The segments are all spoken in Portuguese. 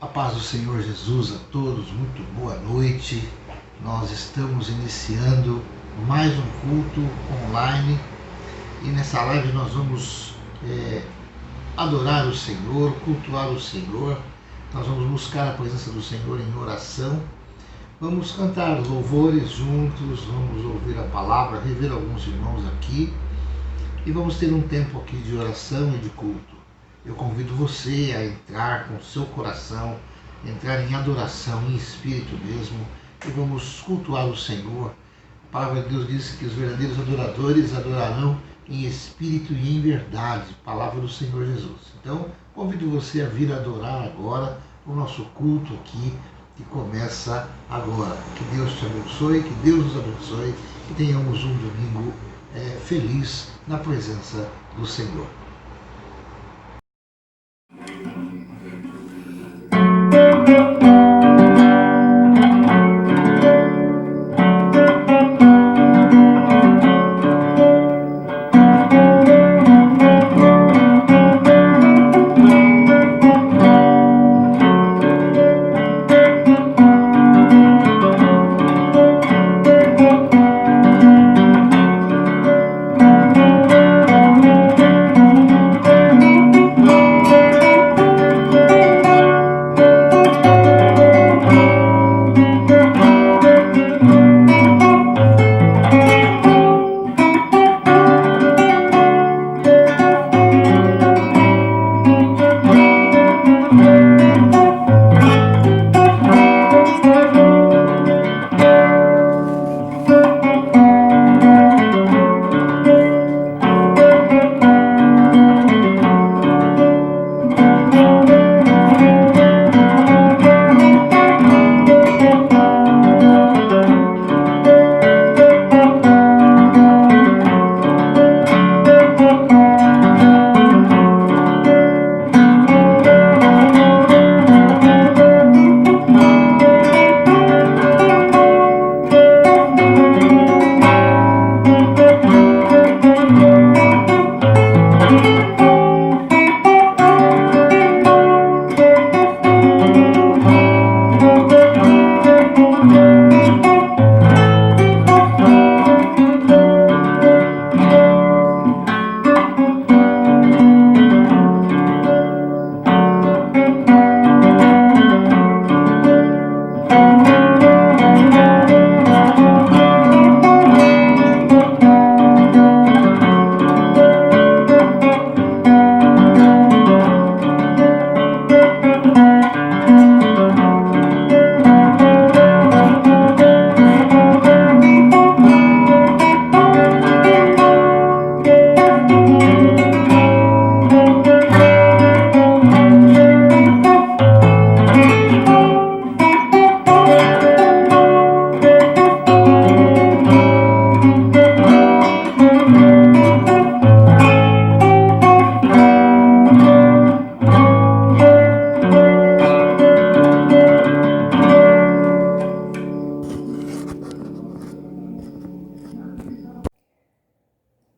A paz do Senhor Jesus a todos, muito boa noite. Nós estamos iniciando mais um culto online e nessa live nós vamos adorar o Senhor, cultuar o Senhor. Nós vamos buscar a presença do Senhor em oração. Vamos cantar louvores juntos, vamos ouvir a palavra, rever alguns irmãos aqui e vamos ter um tempo aqui de oração e de culto. Eu convido você a entrar com o seu coração, entrar em adoração, em espírito mesmo, e vamos cultuar o Senhor. A palavra de Deus diz que os verdadeiros adoradores adorarão em espírito e em verdade, palavra do Senhor Jesus. Então, convido você a vir adorar agora o nosso culto aqui, que começa agora. Que Deus te abençoe, que Deus nos abençoe, que tenhamos um domingo feliz na presença do Senhor.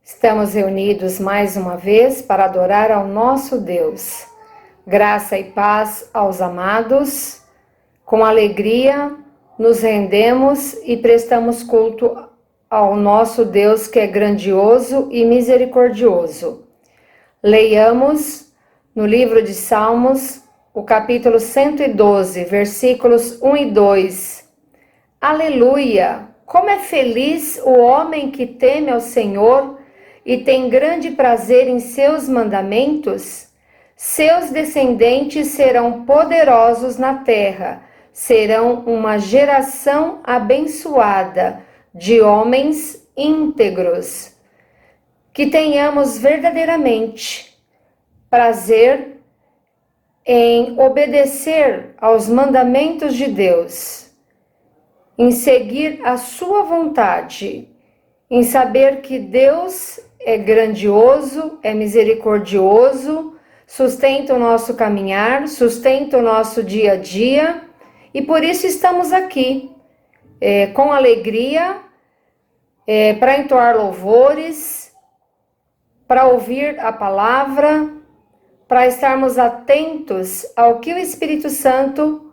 Estamos reunidos mais uma vez para adorar ao nosso Deus. Graça e paz aos amados. Com alegria nos rendemos e prestamos culto ao nosso Deus que é grandioso e misericordioso. Leiamos no livro de Salmos, o capítulo 112, versículos 1 e 2. Aleluia! Como é feliz o homem que teme ao Senhor e tem grande prazer em seus mandamentos. Seus descendentes serão poderosos na terra, serão uma geração abençoada de homens íntegros. Que tenhamos verdadeiramente prazer em obedecer aos mandamentos de Deus, em seguir a sua vontade, em saber que Deus é grandioso, é misericordioso, sustenta o nosso caminhar, sustenta o nosso dia a dia, e por isso estamos aqui, com alegria, para entoar louvores, para ouvir a palavra, para estarmos atentos ao que o Espírito Santo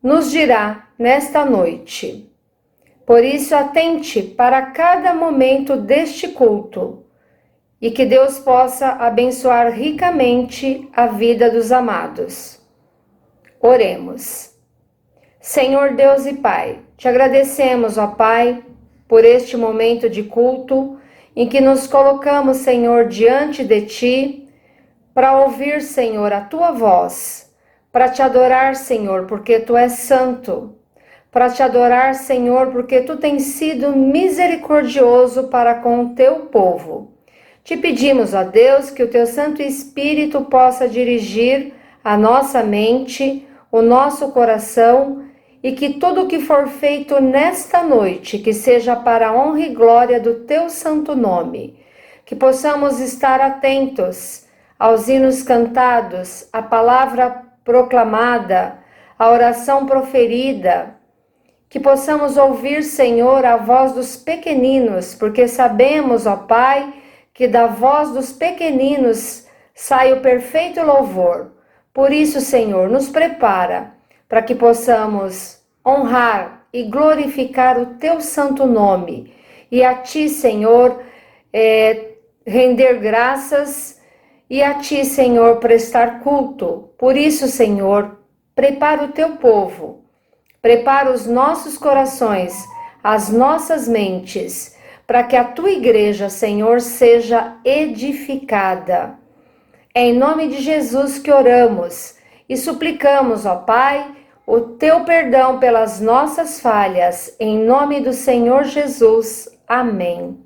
nos dirá nesta noite. Por isso, atente para cada momento deste culto e que Deus possa abençoar ricamente a vida dos amados. Oremos. Senhor Deus e Pai, te agradecemos, ó Pai, por este momento de culto em que nos colocamos, Senhor, diante de Ti, para ouvir, Senhor, a Tua voz, para te adorar, Senhor, porque Tu és santo, para te adorar, Senhor, porque Tu tens sido misericordioso para com o Teu povo. Te pedimos, ó Deus, que o Teu Santo Espírito possa dirigir a nossa mente, o nosso coração, e que tudo o que for feito nesta noite, que seja para a honra e glória do Teu santo nome, que possamos estar atentos aos hinos cantados, à palavra proclamada, à oração proferida, que possamos ouvir, Senhor, a voz dos pequeninos, porque sabemos, ó Pai, que da voz dos pequeninos sai o perfeito louvor. Por isso, Senhor, nos prepara para que possamos honrar e glorificar o Teu santo nome. E a Ti, Senhor, render graças e a Ti, Senhor, prestar culto. Por isso, Senhor, prepara o Teu povo, prepara os nossos corações, as nossas mentes, para que a Tua igreja, Senhor, seja edificada. É em nome de Jesus que oramos e suplicamos, ó Pai, o Teu perdão pelas nossas falhas, em nome do Senhor Jesus. Amém.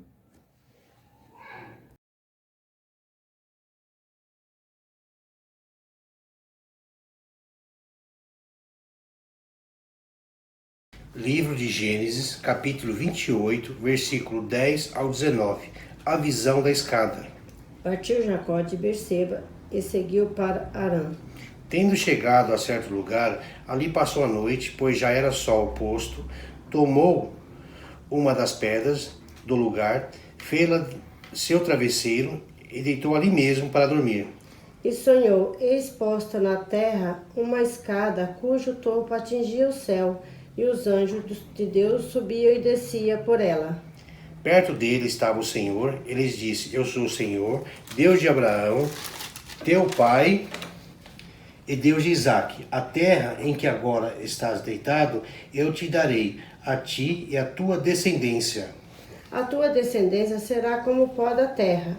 Livro de Gênesis, capítulo 28, versículo 10 ao 19. A visão da escada. Partiu Jacó de Berseba e seguiu para Harã. Tendo chegado a certo lugar, ali passou a noite, pois já era sol posto. Tomou uma das pedras do lugar, fê-la seu travesseiro e deitou ali mesmo para dormir. E sonhou, eis posta na terra uma escada cujo topo atingia o céu, e os anjos de Deus subiam e desciam por ela. Perto dele estava o Senhor, ele lhes disse: Eu sou o Senhor, Deus de Abraão, teu pai, e Deus de Isaque. A terra em que agora estás deitado, eu te darei, a ti e a tua descendência. A tua descendência será como o pó da terra,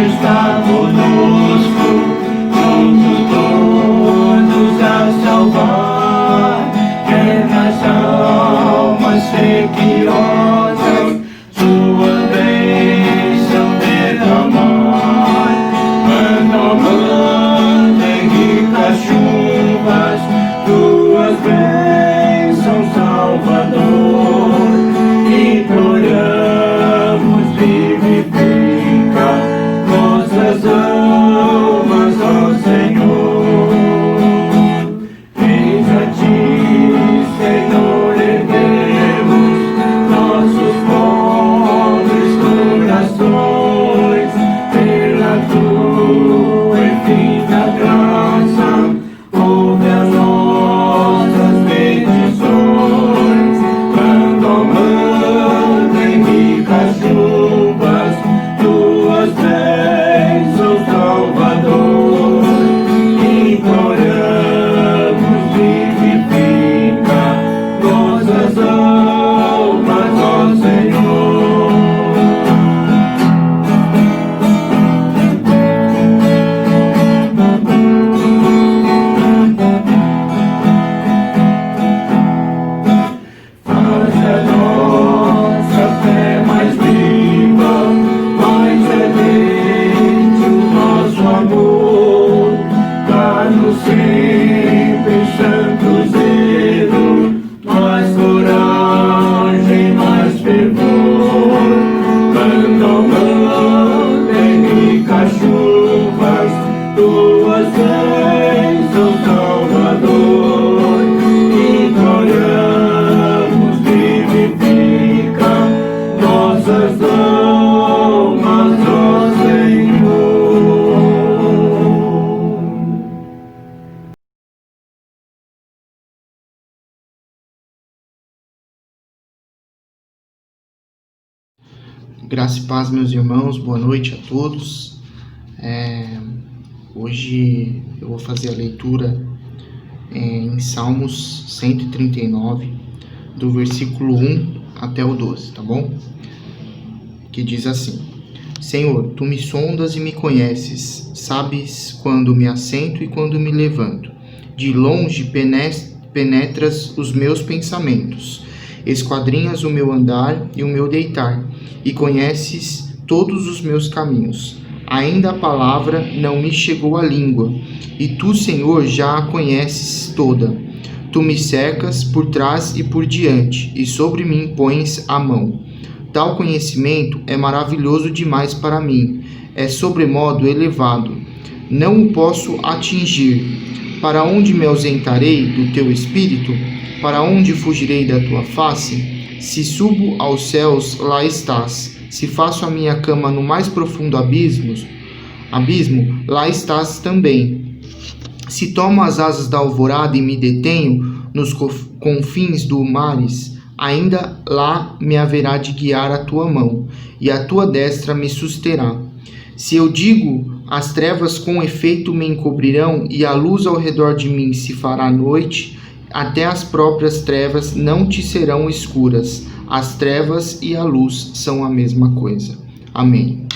está conosco, juntos todos a salvar, nas almas sequiosas, sua bênção derramar. Manda em ricas chuvas, tuas bênçãos, Salvador, imploramos, vivifica nossas almas, ó Senhor. Eis a Ti, Senhor, erguemos nossos pobres corações, pela Tua infinita graça, ouve as nossas petições. Manda em ricas chuvas, Tuas bênçãos, Salvador, imploramos, vivifica nossas almas, ó Senhor. Faz a nossa fé mais viva, mais ardente o nosso amor, dá-nos sempre Graça e paz, meus irmãos, boa noite a todos. Hoje eu vou fazer a leitura em Salmos 139, do versículo 1 até o 12, tá bom? Que diz assim: Senhor, tu me sondas e me conheces, sabes quando me assento e quando me levanto. De longe penetras os meus pensamentos, esquadrinhas o meu andar e o meu deitar, e conheces todos os meus caminhos. Ainda a palavra não me chegou à língua, e tu, Senhor, já a conheces toda. Tu me cercas por trás e por diante, e sobre mim pões a mão. Tal conhecimento é maravilhoso demais para mim, é sobremodo elevado. Não o posso atingir. Para onde me ausentarei do teu espírito? Para onde fugirei da tua face? Se subo aos céus, lá estás. Se faço a minha cama no mais profundo abismo, lá estás também. Se tomo as asas da alvorada e me detenho nos confins do mares, ainda lá me haverá de guiar a tua mão, e a tua destra me susterá. Se eu digo, as trevas com efeito me encobrirão, e a luz ao redor de mim se fará noite, até as próprias trevas não te serão escuras. As trevas e a luz são a mesma coisa. Amém.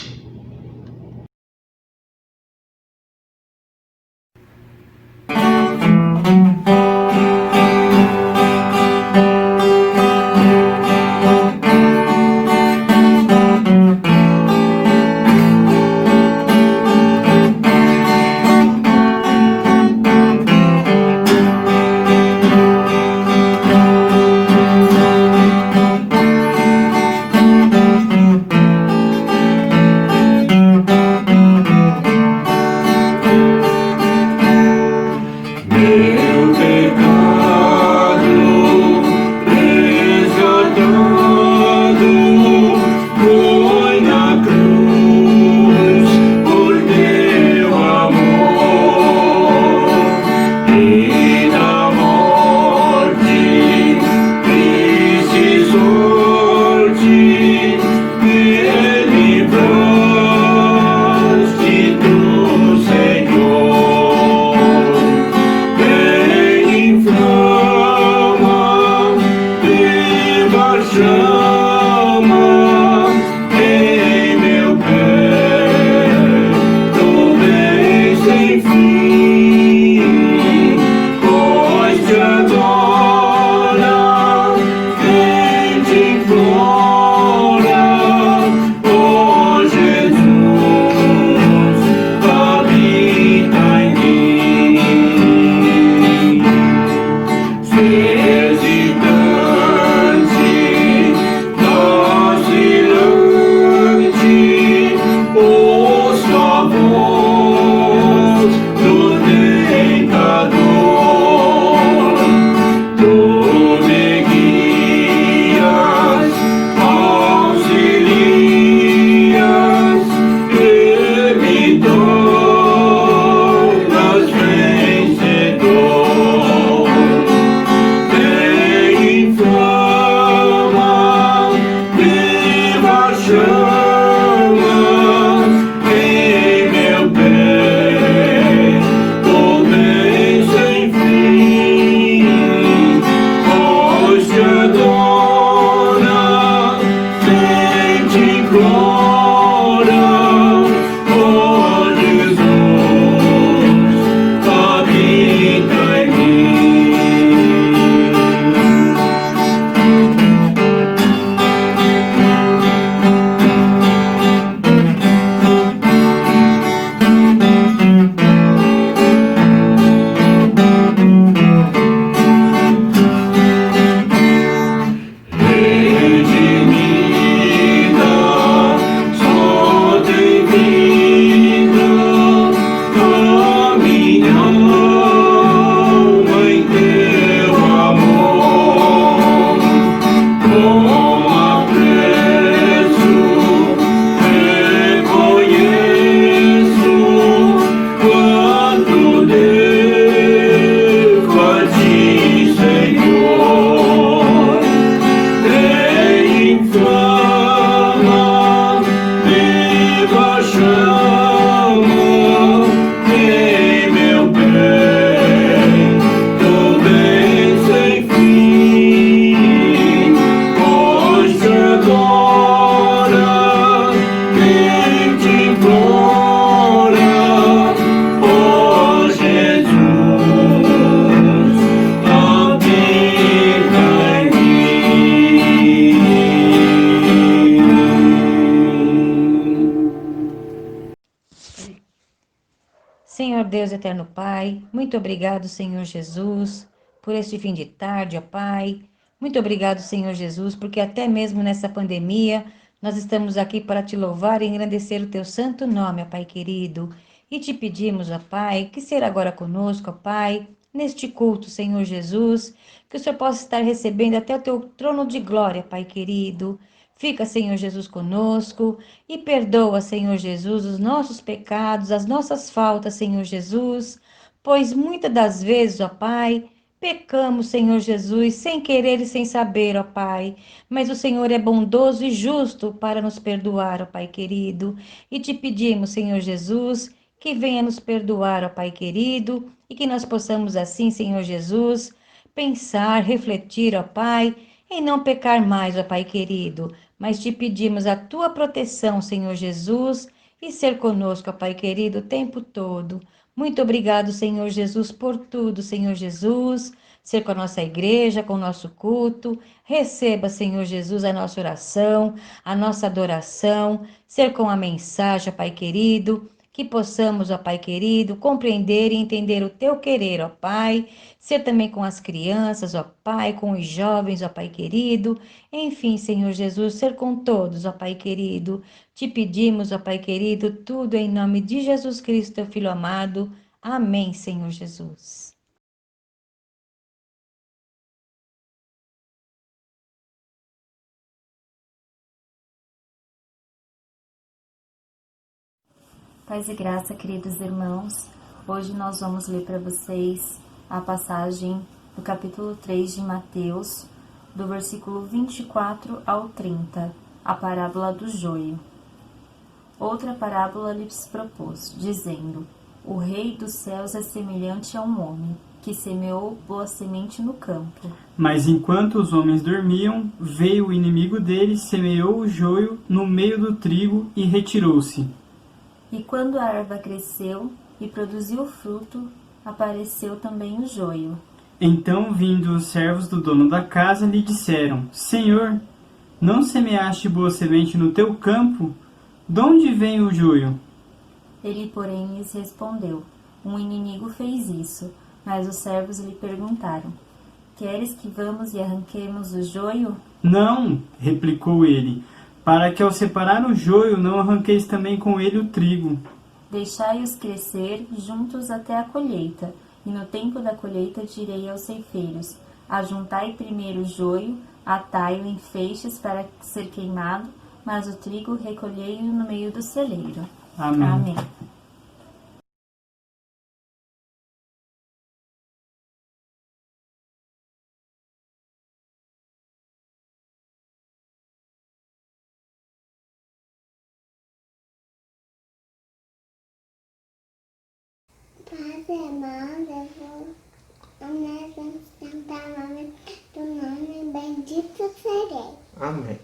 Hesitante Deus, eterno Pai, muito obrigado, Senhor Jesus, por este fim de tarde, ó Pai. Muito obrigado, Senhor Jesus, porque até mesmo nessa pandemia, nós estamos aqui para te louvar e engrandecer o teu santo nome, ó Pai querido. E te pedimos, ó Pai, que será agora conosco, ó Pai, neste culto, Senhor Jesus, que o Senhor possa estar recebendo até o teu trono de glória, Pai querido. Fica, Senhor Jesus, conosco e perdoa, Senhor Jesus, os nossos pecados, as nossas faltas, Senhor Jesus, pois muitas das vezes, ó Pai, pecamos, Senhor Jesus, sem querer e sem saber, ó Pai, mas o Senhor é bondoso e justo para nos perdoar, ó Pai querido, e te pedimos, Senhor Jesus, que venha nos perdoar, ó Pai querido, e que nós possamos assim, Senhor Jesus, pensar, refletir, ó Pai, em não pecar mais, ó Pai querido, mas te pedimos a tua proteção, Senhor Jesus, e ser conosco, ó Pai querido, o tempo todo. Muito obrigado, Senhor Jesus, por tudo, Senhor Jesus, ser com a nossa igreja, com o nosso culto. Receba, Senhor Jesus, a nossa oração, a nossa adoração, ser com a mensagem, ó Pai querido, que possamos, ó Pai querido, compreender e entender o teu querer, ó Pai, ser também com as crianças, ó Pai, com os jovens, ó Pai querido, enfim, Senhor Jesus, ser com todos, ó Pai querido. Te pedimos, ó Pai querido, tudo em nome de Jesus Cristo, teu Filho amado. Amém, Senhor Jesus. Paz e graça, queridos irmãos. Hoje nós vamos ler para vocês a passagem do capítulo 3 de Mateus, do versículo 24 ao 30, a parábola do joio. Outra parábola lhes propôs, dizendo: O rei dos céus é semelhante a um homem, que semeou boa semente no campo. Mas enquanto os homens dormiam, veio o inimigo deles, semeou o joio no meio do trigo e retirou-se. E quando a erva cresceu e produziu fruto, apareceu também o joio. Então, vindo os servos do dono da casa, lhe disseram: Senhor, não semeaste boa semente no teu campo? De onde vem o joio? Ele, porém, lhes respondeu: Um inimigo fez isso. Mas os servos lhe perguntaram: Queres que vamos e arranquemos o joio? Não, replicou ele, para que ao separar o joio não arranqueis também com ele o trigo. Deixai-os crescer juntos até a colheita, e no tempo da colheita direi aos ceifeiros: Ajuntai primeiro o joio, atai-o em feixes para ser queimado, mas o trigo recolhei-o no meio do celeiro. Amém. Amém. Paz, irmãos, eu vou cantar o nome do nome, bendito serei. Amém.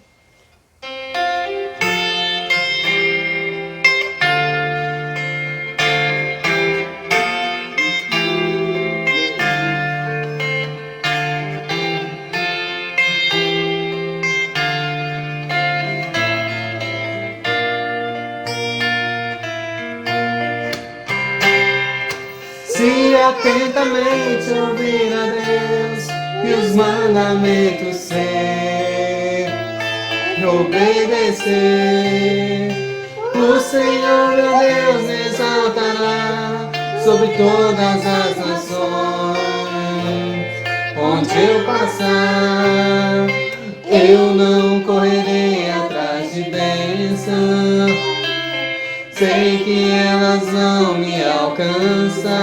Se atentamente ouvir a Deus e os mandamentos ser, obedecer, o Senhor meu Deus me exaltará sobre todas as nações. Onde eu passar, eu não correrei atrás de bênção. Sei que elas vão me alcançar.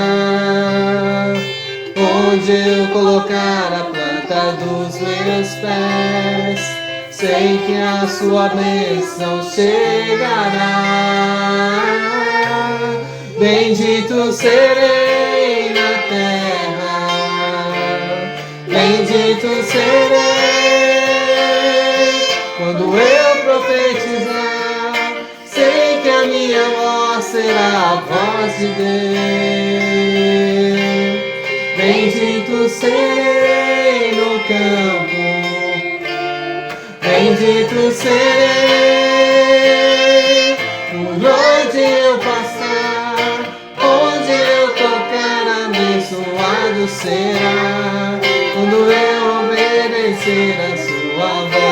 Onde eu colocar a planta dos meus pés, sei que a sua bênção chegará. Bendito serei na terra, bendito serei quando eu profetizar. Sei que a minha voz será a voz de Deus. Bendito serei no campo, bendito serei por onde eu passar, onde eu lado será quando eu obedecer a sua voz.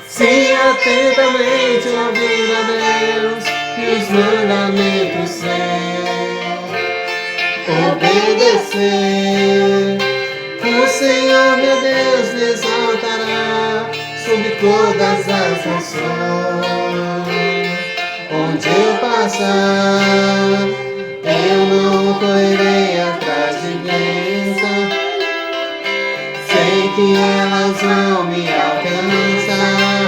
Se atentamente ouvir a Deus e os mandamentos seus, obedecer, o Senhor meu Deus me exaltará sobre todas as nações. Onde eu passar, eu não correrei atrás de bênção, sei que elas vão me alcançar.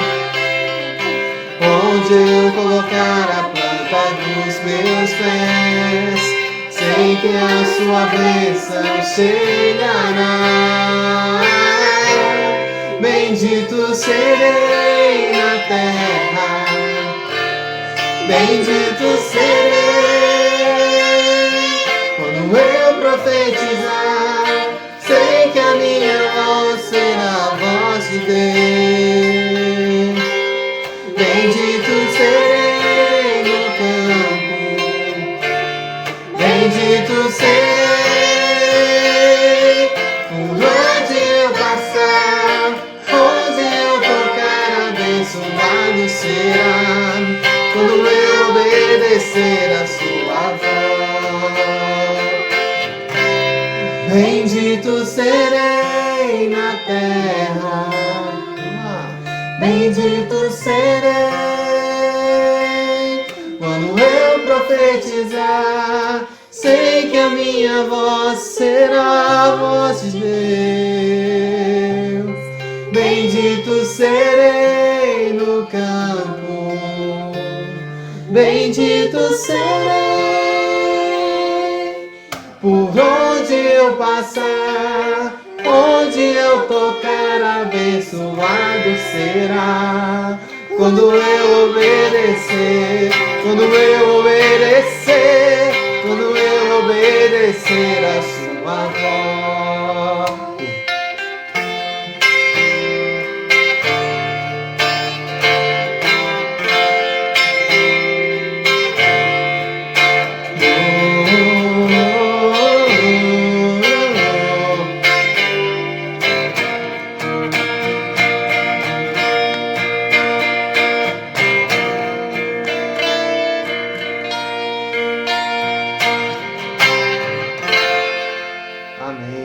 Onde eu colocar a planta dos meus pés, sei que a sua bênção chegará. Bendito serei na terra, bendito serei quando eu profetizar. Sei que a minha voz será a voz de Deus. Bendito serei no campo, bendito serei por onde eu passar, onde eu tocar, abençoado será quando eu obedecer a sua voz. Bendito serei na terra, bendito serei quando eu profetizar. Sei que a minha voz será a voz de Deus. Bendito serei no campo, bendito serei por onde eu passar, onde eu tocar, abençoado será quando eu obedecer, quando eu obedecer, quando eu obedecer a sua voz. Amém.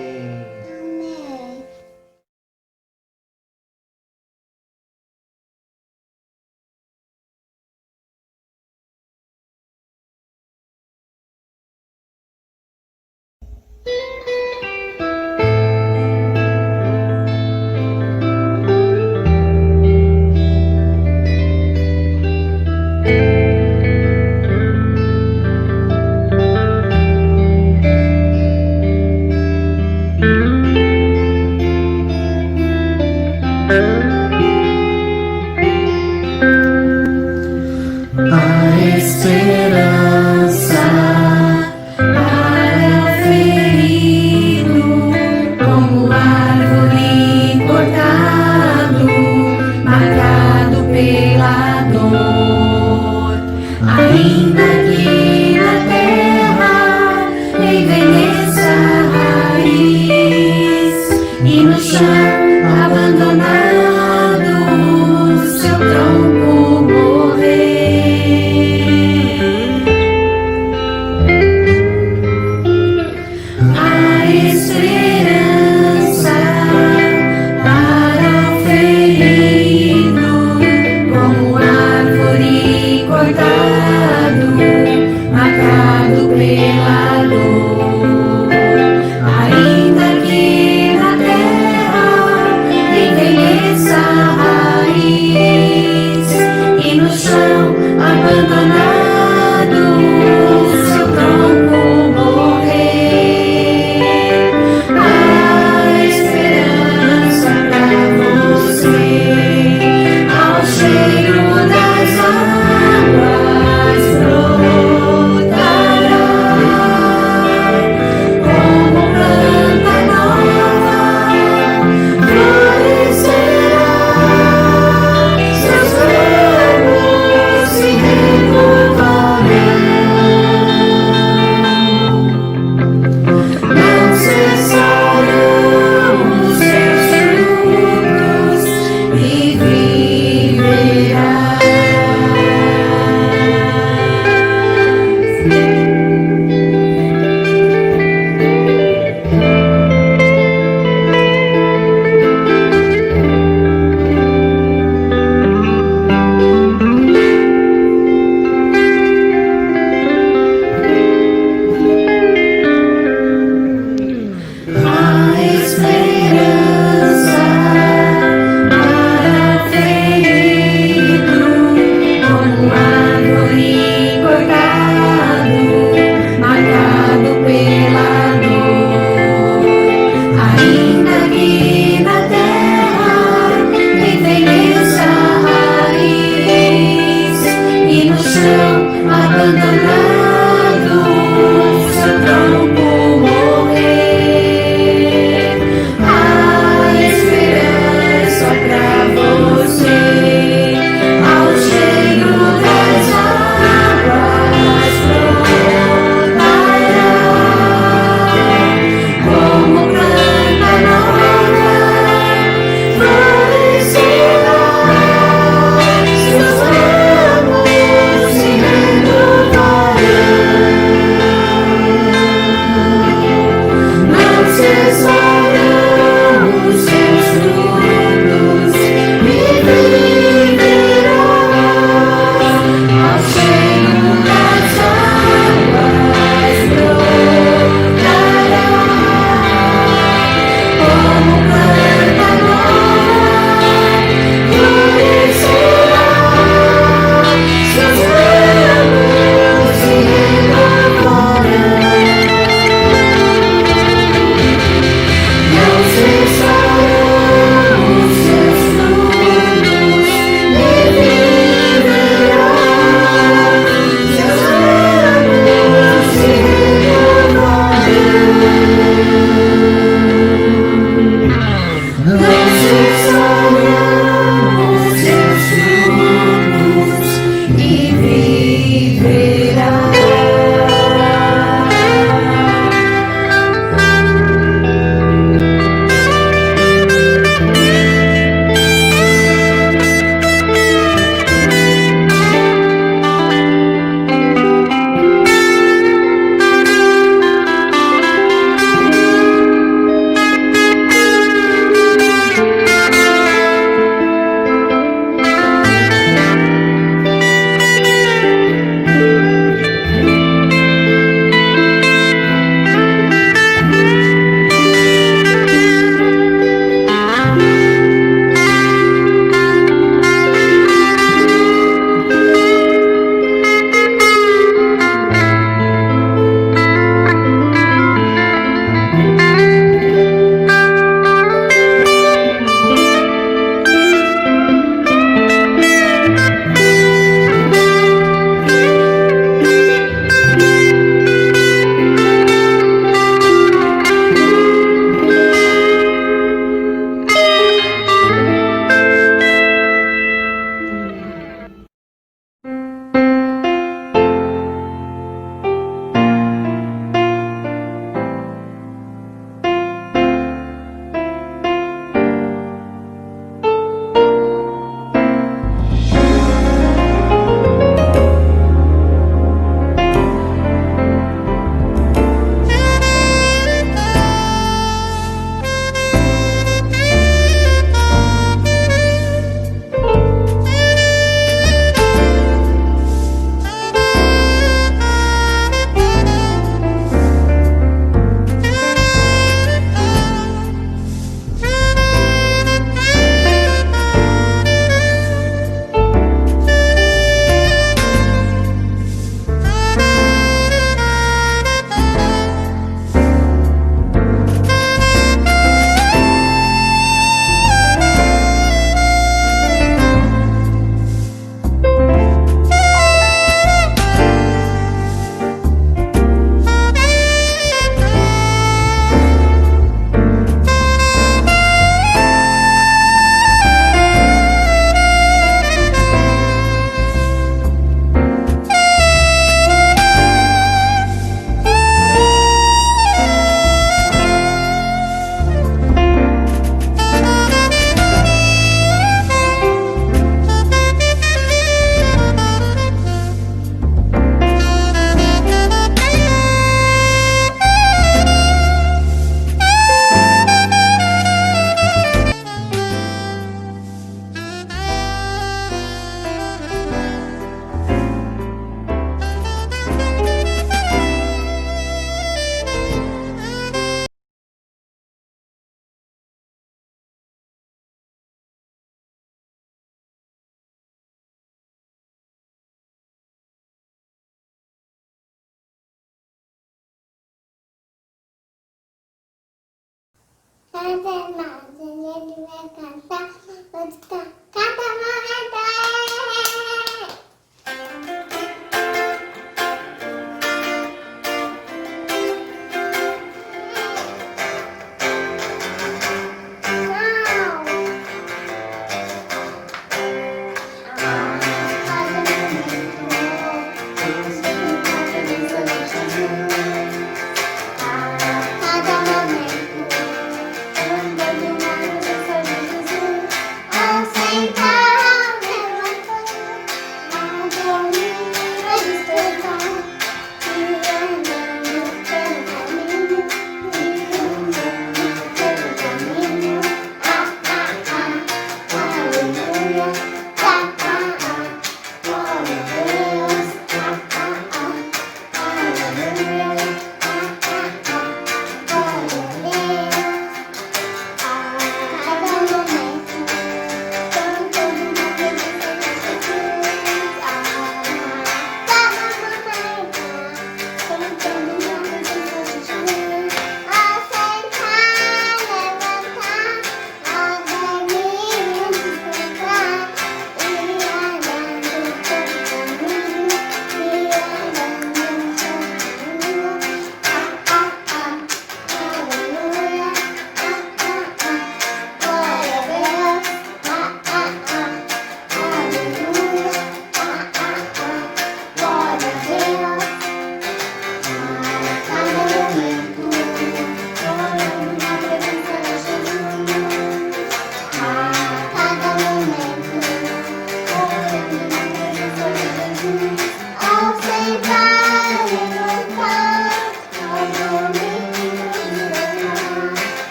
fazer nada, ele vai cantar, vou estar cada morada.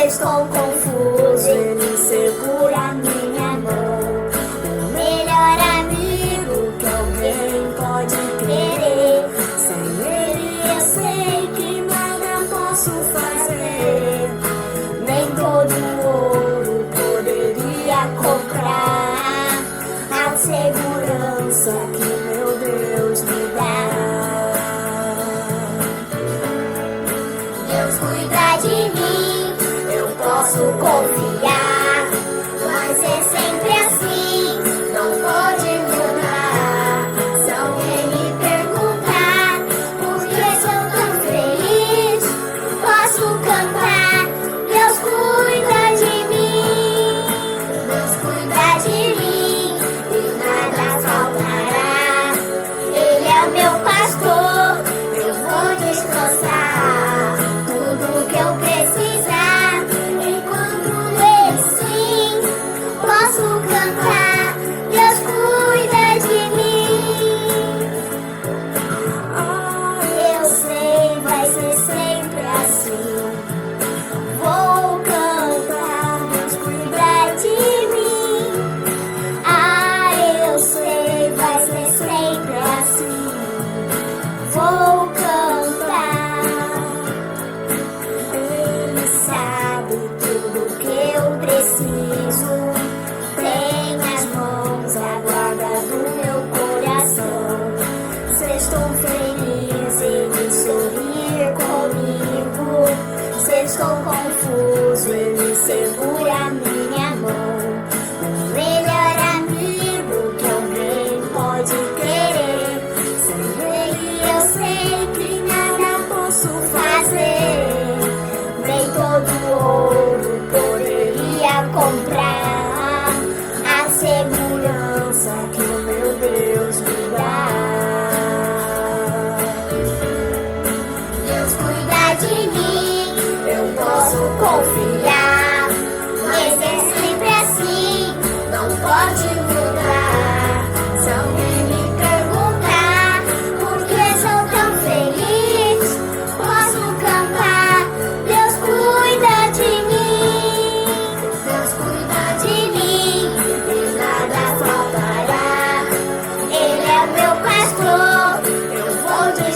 Estou confuso, ele segura minha mão. O melhor amigo que alguém pode querer. Sem ele eu sei que nada posso fazer. Nem todo ouro poderia comprar a segurança que meu Deus me dá. Deus cuida de mim. Posso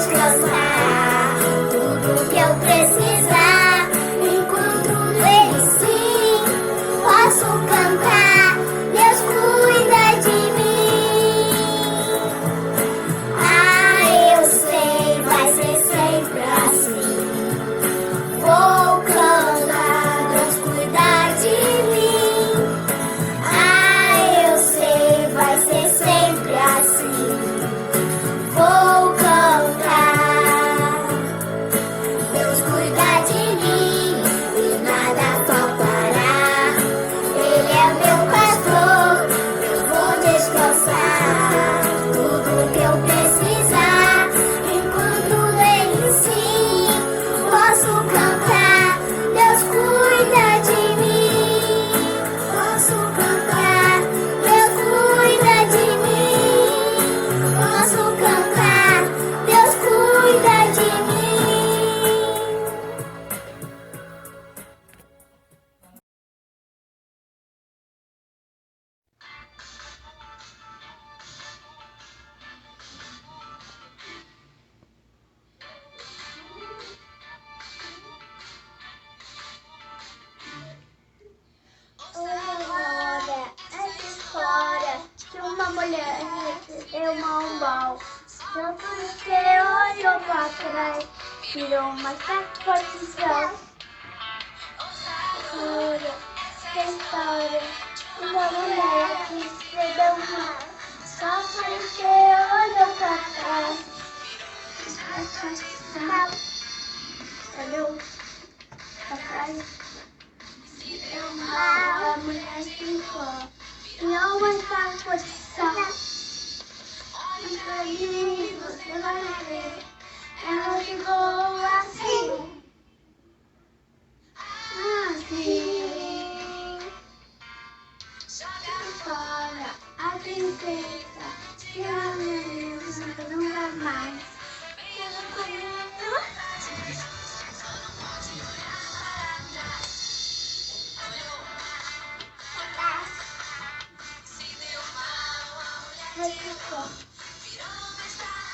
descansar. Tudo que eu precisar, encontro nele sim. Posso cantar, Deus cuida de mim. Ah, eu sei, vai ser sempre assim. Vou cantar, Deus cuida de mim. Ah, eu sei, vai ser sempre assim. Vou cantar, Deus cuida de mim e nada faltará. Ele é meu pastor, eu vou descansar. Tudo que eu precisar, encontro nele sim. Posso cantar, Deus cuida de mim. Posso cantar, Deus cuida de mim. Posso cantar, Deus cuida de mim. Agora, essa história que uma mulher recebeu um mal. Tanto que olhou pra trás, virou uma satisfação. Agora, essa história que uma mulher recebeu um mal. Só porque olhou pra trás, satisfação. Olhou pra trás. A mulher ficou em uma posição. Mas pra mim você vai ver, ela ficou assim, assim. Joga fora a tristeza, que a beleza nunca mais. Ela conhece.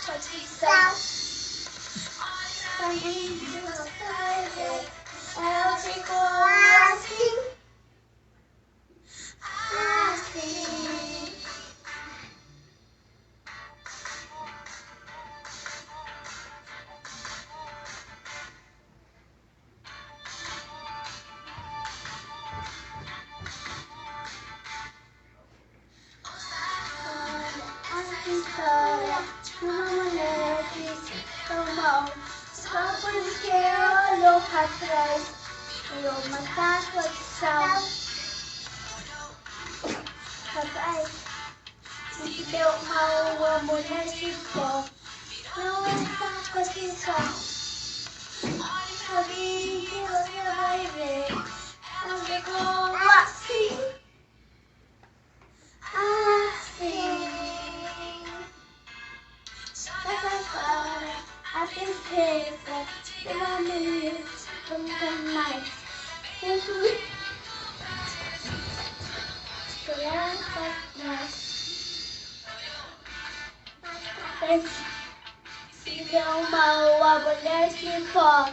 Posição. Pra mim você vai ver, ela ficou assim, assim. Essa história de uma mulher que ficou mal. Só porque olhou pra trás, virou uma satisfação. Papai, se deu mal, a mulher ficou. Não é satisfação. Pra mim que você vai ver, ela ficou assim, assim. Joga fora a tristeza, pela beleza nunca mais. Jesus, esperança mais. Se deu mal, a mulher ficou.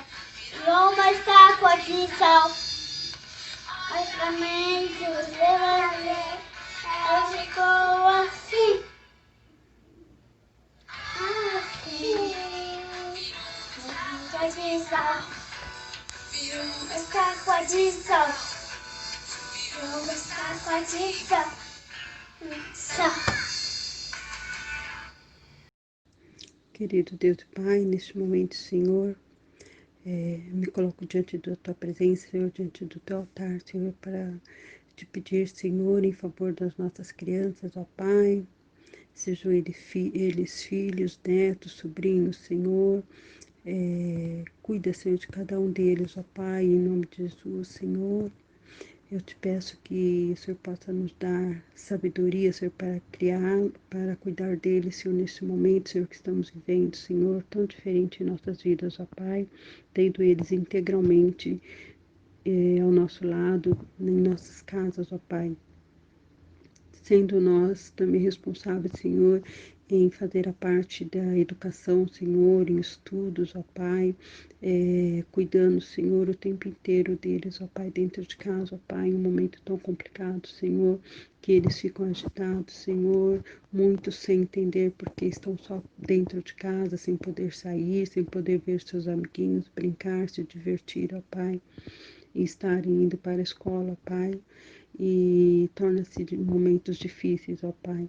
Virou uma satisfação. Mas pra mim, se você vai ver, ela ficou assim, assim. Satisfação. Virou uma satisfação. Virou uma satisfação. Querido Deus e Pai, neste momento, Senhor, me coloco diante da Tua presença, Senhor, diante do Teu altar, Senhor, para te pedir, Senhor, em favor das nossas crianças, ó Pai, sejam eles filhos, netos, sobrinhos, Senhor, cuida, Senhor, de cada um deles, ó Pai, em nome de Jesus, Senhor. Eu te peço que o Senhor possa nos dar sabedoria, Senhor, para criar, para cuidar deles, Senhor, nesse momento, Senhor, que estamos vivendo, Senhor, tão diferente em nossas vidas, ó Pai, tendo eles integralmente ao nosso lado, em nossas casas, ó Pai. Sendo nós também responsáveis, Senhor, em fazer a parte da educação, Senhor, em estudos, ó Pai, cuidando, Senhor, o tempo inteiro deles, ó Pai, dentro de casa, ó Pai, em um momento tão complicado, Senhor, que eles ficam agitados, Senhor, muitos sem entender porque estão só dentro de casa, sem poder sair, sem poder ver seus amiguinhos, brincar, se divertir, ó Pai, e estarem indo para a escola, ó Pai, e torna-se momentos difíceis, ó Pai.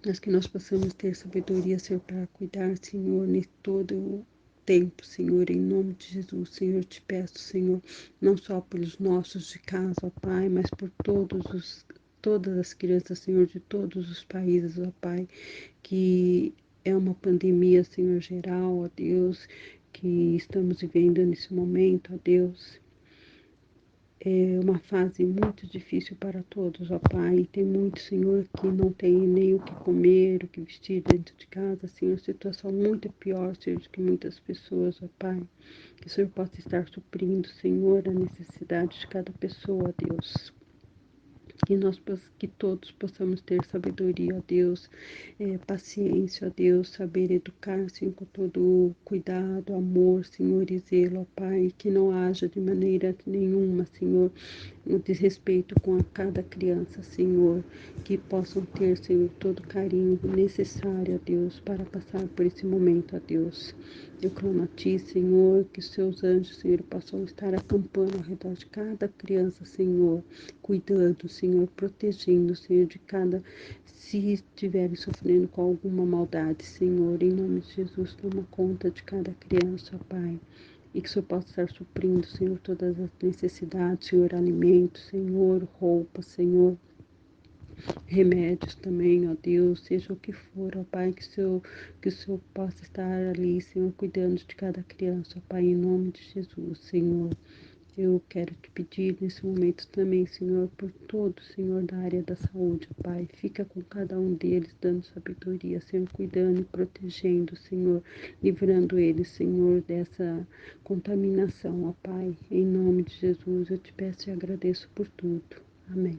Mas que nós possamos ter sabedoria, Senhor, para cuidar, Senhor, em todo o tempo, Senhor, em nome de Jesus, Senhor, te peço, Senhor, não só pelos nossos de casa, ó Pai, mas por todas as crianças, Senhor, de todos os países, ó Pai, que é uma pandemia, Senhor, geral, ó Deus, que estamos vivendo nesse momento, ó Deus. É uma fase muito difícil para todos, ó Pai. E tem muitos, Senhor, que não tem nem o que comer, o que vestir dentro de casa, Senhor. Situação muito pior, Senhor, do que muitas pessoas, ó Pai. Que o Senhor possa estar suprindo, Senhor, a necessidade de cada pessoa, ó Deus. Que todos possamos ter sabedoria, ó Deus, paciência, ó Deus, saber educar, Senhor, com todo cuidado, amor, Senhor, e zelo, ó Pai, que não haja de maneira nenhuma, Senhor, o desrespeito com a cada criança, Senhor, que possam ter, Senhor, todo o carinho necessário, ó Deus, para passar por esse momento, ó Deus. Eu clamo a Ti, Senhor, que os Seus anjos, Senhor, possam estar acampando ao redor de cada criança, Senhor, cuidando, Senhor, protegendo, Senhor, de cada, se estiverem sofrendo com alguma maldade, Senhor, em nome de Jesus, toma conta de cada criança, ó Pai. E que o Senhor possa estar suprindo, Senhor, todas as necessidades, Senhor, alimentos, Senhor, roupas, Senhor, remédios também, ó Deus, seja o que for, ó Pai, que o Senhor possa estar ali, Senhor, cuidando de cada criança, ó Pai, em nome de Jesus, Senhor. Eu quero te pedir nesse momento também, Senhor, por todos, Senhor, da área da saúde, ó Pai. Fica com cada um deles, dando sabedoria, Senhor, cuidando e protegendo, Senhor, livrando eles, Senhor, dessa contaminação, ó Pai. Em nome de Jesus, eu te peço e agradeço por tudo. Amém.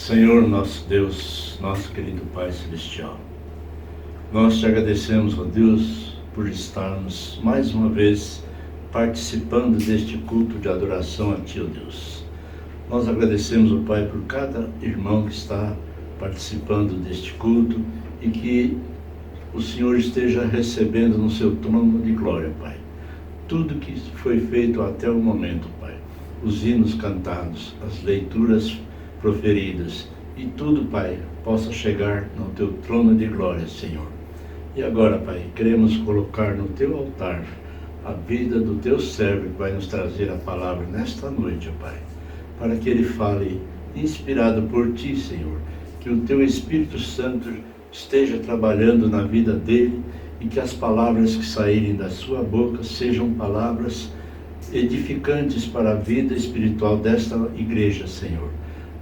Senhor nosso Deus, nosso querido Pai Celestial, nós te agradecemos, ó Deus, por estarmos mais uma vez participando deste culto de adoração a Ti, ó Deus. Nós agradecemos, ó Pai, por cada irmão que está participando deste culto e que o Senhor esteja recebendo no seu trono de glória, Pai. Tudo que foi feito até o momento, Pai, os hinos cantados, as leituras proferidas e tudo, Pai, possa chegar no Teu trono de glória, Senhor. E agora, Pai, queremos colocar no Teu altar a vida do Teu servo que vai nos trazer a palavra nesta noite, ó Pai, para que ele fale inspirado por Ti, Senhor, que o Teu Espírito Santo esteja trabalhando na vida dele e que as palavras que saírem da sua boca sejam palavras edificantes para a vida espiritual desta igreja, Senhor.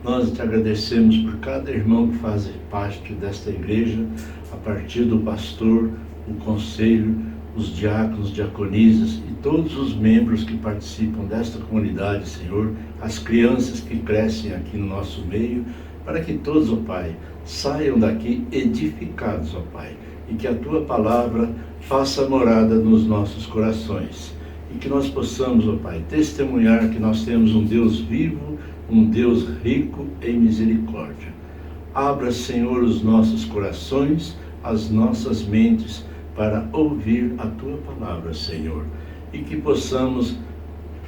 Nós te agradecemos por cada irmão que faz parte desta igreja, a partir do pastor, o conselho, os diáconos, diaconisas e todos os membros que participam desta comunidade, Senhor, as crianças que crescem aqui no nosso meio, para que todos, ó Pai, saiam daqui edificados, ó Pai, e que a Tua palavra faça morada nos nossos corações, e que nós possamos, ó Pai, testemunhar que nós temos um Deus vivo, um Deus rico em misericórdia. Abra, Senhor, os nossos corações, as nossas mentes, para ouvir a Tua palavra, Senhor, e que possamos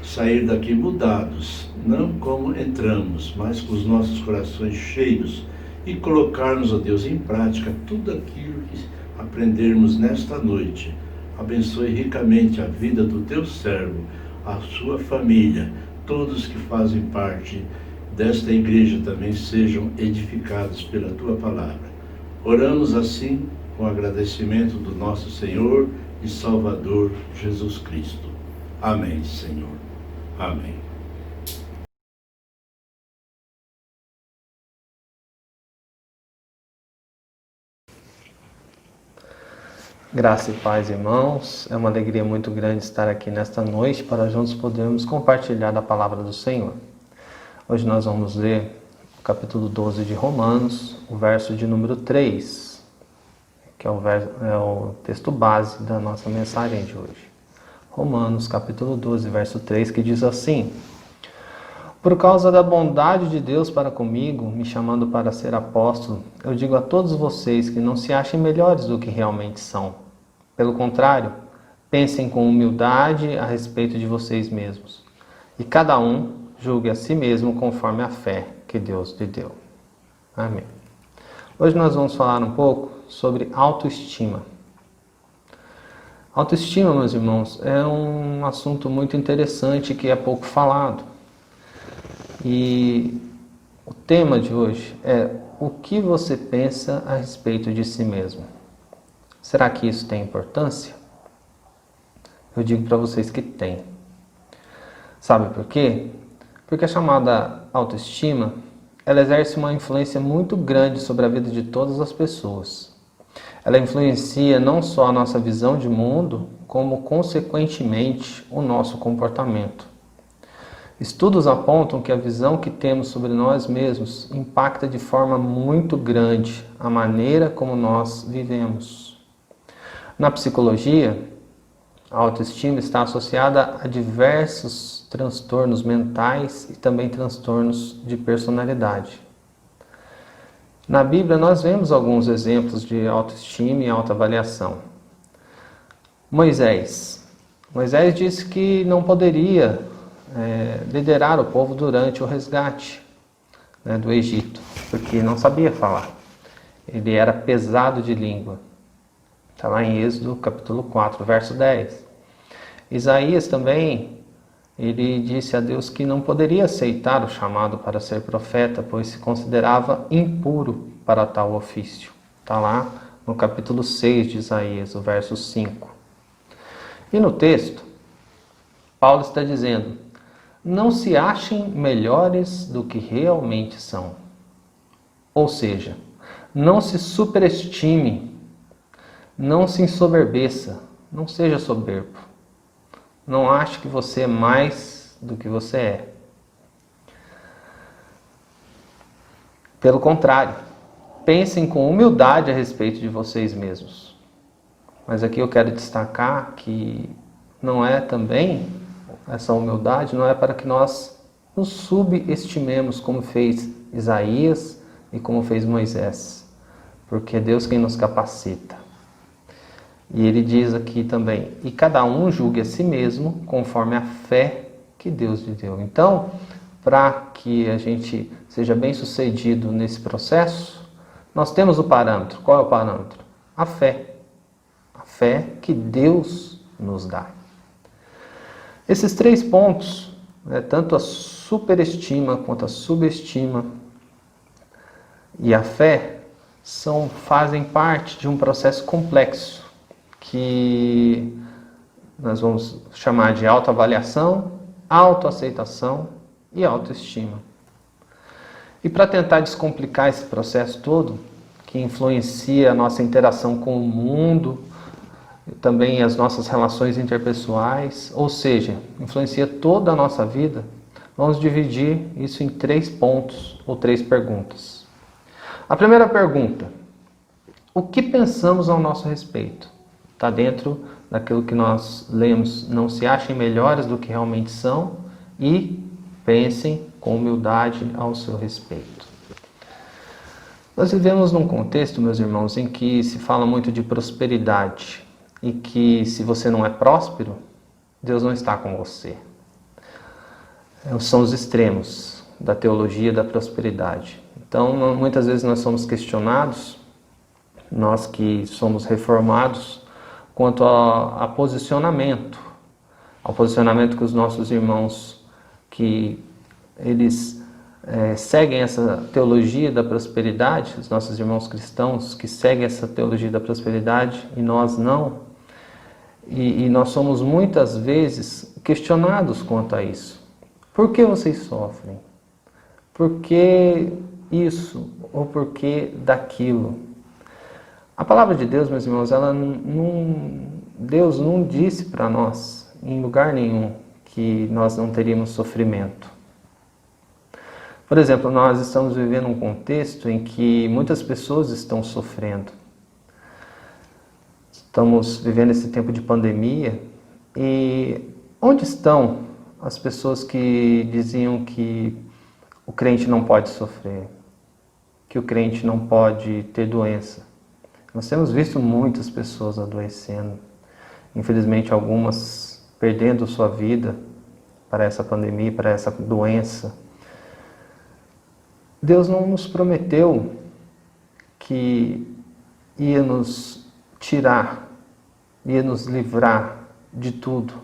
sair daqui mudados, não como entramos, mas com os nossos corações cheios, e colocarmos, ó Deus, em prática tudo aquilo que aprendermos nesta noite. Abençoe ricamente a vida do Teu servo, a sua família, todos que fazem parte desta igreja também sejam edificados pela Tua palavra. Oramos assim com agradecimento do nosso Senhor e Salvador Jesus Cristo. Amém, Senhor. Amém. Graça e paz, irmãos. É uma alegria muito grande estar aqui nesta noite para juntos podermos compartilhar da palavra do Senhor. Hoje nós vamos ler o capítulo 12 de Romanos, o verso de número 3, que é o texto base da nossa mensagem de hoje. Romanos, capítulo 12, verso 3, que diz assim: Por causa da bondade de Deus para comigo, me chamando para ser apóstolo, eu digo a todos vocês que não se achem melhores do que realmente são. Pelo contrário, pensem com humildade a respeito de vocês mesmos. E cada um julgue a si mesmo conforme a fé que Deus lhe deu. Amém. Hoje nós vamos falar um pouco sobre autoestima. Autoestima, meus irmãos, é um assunto muito interessante que é pouco falado. E o tema de hoje é: o que você pensa a respeito de si mesmo? Será que isso tem importância? Eu digo para vocês que tem. Sabe por quê? Porque a chamada autoestima, ela exerce uma influência muito grande sobre a vida de todas as pessoas. Ela influencia não só a nossa visão de mundo, como, consequentemente, o nosso comportamento. Estudos apontam que a visão que temos sobre nós mesmos impacta de forma muito grande a maneira como nós vivemos. Na psicologia, a autoestima está associada a diversos transtornos mentais e também transtornos de personalidade. Na Bíblia, nós vemos alguns exemplos de autoestima e autoavaliação. Moisés disse que não poderia liderar o povo durante o resgate do Egito, porque não sabia falar. Ele era pesado de língua. Está lá em Êxodo, capítulo 4, verso 10. Isaías também, ele disse a Deus que não poderia aceitar o chamado para ser profeta, pois se considerava impuro para tal ofício. Está lá no capítulo 6 de Isaías, o verso 5. E no texto, Paulo está dizendo: não se achem melhores do que realmente são. Ou seja, não se superestime, não se ensoberbeça, não seja soberbo. Não ache que você é mais do que você é. Pelo contrário, pensem com humildade a respeito de vocês mesmos. Mas aqui eu quero destacar que não é também, essa humildade não é para que nós nos subestimemos como fez Isaías e como fez Moisés. Porque é Deus quem nos capacita. E ele diz aqui também, e cada um julgue a si mesmo conforme a fé que Deus lhe deu. Então, para que a gente seja bem sucedido nesse processo, nós temos o parâmetro. Qual é o parâmetro? A fé. A fé que Deus nos dá. Esses 3 pontos, tanto a superestima quanto a subestima e a fé, fazem parte de um processo complexo que nós vamos chamar de autoavaliação, autoaceitação e autoestima. E para tentar descomplicar esse processo todo, que influencia a nossa interação com o mundo, também as nossas relações interpessoais, ou seja, influencia toda a nossa vida, vamos dividir isso em 3 pontos ou 3 perguntas. A primeira pergunta: o que pensamos ao nosso respeito? Está dentro daquilo que nós lemos. Não se achem melhores do que realmente são e pensem com humildade ao seu respeito. Nós vivemos num contexto, meus irmãos, em que se fala muito de prosperidade e que se você não é próspero, Deus não está com você. São os extremos da teologia da prosperidade. Então, muitas vezes nós somos questionados, nós que somos reformados, quanto a posicionamento, ao posicionamento que os nossos irmãos, que eles seguem essa teologia da prosperidade, os nossos irmãos cristãos que seguem essa teologia da prosperidade e nós não, e nós somos muitas vezes questionados quanto a isso. Por que vocês sofrem? Por que isso? Ou por que daquilo? A palavra de Deus, meus irmãos, Deus não disse para nós, em lugar nenhum, que nós não teríamos sofrimento. Por exemplo, nós estamos vivendo um contexto em que muitas pessoas estão sofrendo. Estamos vivendo esse tempo de pandemia e onde estão as pessoas que diziam que o crente não pode sofrer, que o crente não pode ter doença? Nós temos visto muitas pessoas adoecendo, infelizmente algumas perdendo sua vida para essa pandemia, para essa doença. Deus não nos prometeu que ia nos tirar, ia nos livrar de tudo,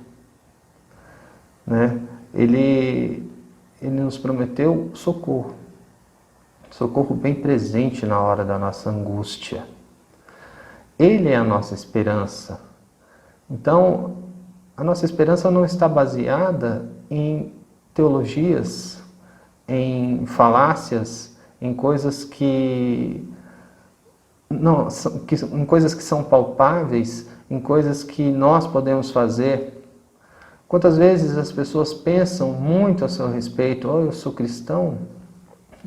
né? Ele nos prometeu socorro, socorro bem presente na hora da nossa angústia. Ele é a nossa esperança. Então, a nossa esperança não está baseada em teologias, em falácias, em coisas em coisas que são palpáveis, em coisas que nós podemos fazer. Quantas vezes as pessoas pensam muito a seu respeito: oh, eu sou cristão,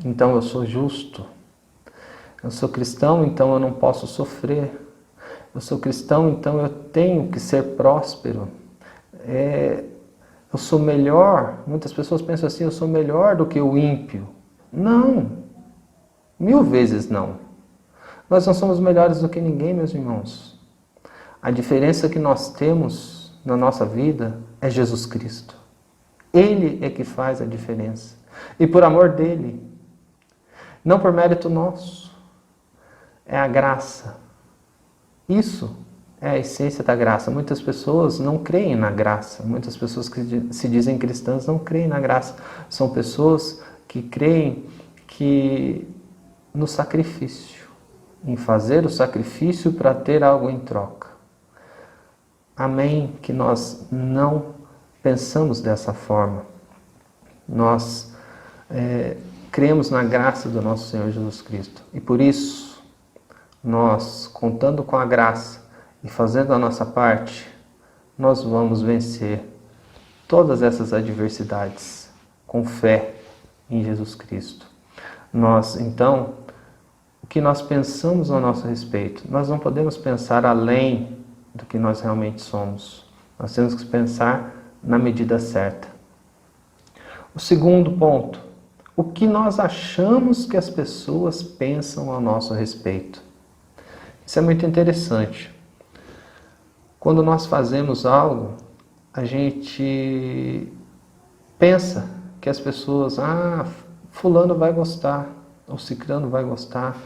então eu sou justo. Eu sou cristão, então eu não posso sofrer. Eu sou cristão, então eu tenho que ser próspero. Eu sou melhor. Muitas pessoas pensam assim: eu sou melhor do que o ímpio. Não. 1000 vezes não. Nós não somos melhores do que ninguém, meus irmãos. A diferença que nós temos na nossa vida é Jesus Cristo. Ele é que faz a diferença. E por amor dele. Não por mérito nosso. É a graça. Isso é a essência da graça. Muitas pessoas não creem na graça. Muitas pessoas que se dizem cristãs não creem na graça. São pessoas que creem no sacrifício, em fazer o sacrifício para ter algo em troca. Amém? Que nós não pensamos dessa forma. Nós cremos na graça do nosso Senhor Jesus Cristo. E por isso, nós, contando com a graça e fazendo a nossa parte, nós vamos vencer todas essas adversidades com fé em Jesus Cristo. Então, o que nós pensamos a nosso respeito, nós não podemos pensar além do que nós realmente somos. Nós temos que pensar na medida certa. O segundo ponto, o que nós achamos que as pessoas pensam a nosso respeito. Isso é muito interessante. Quando nós fazemos algo, a gente pensa que as pessoas, fulano vai gostar, ou ciclano vai gostar,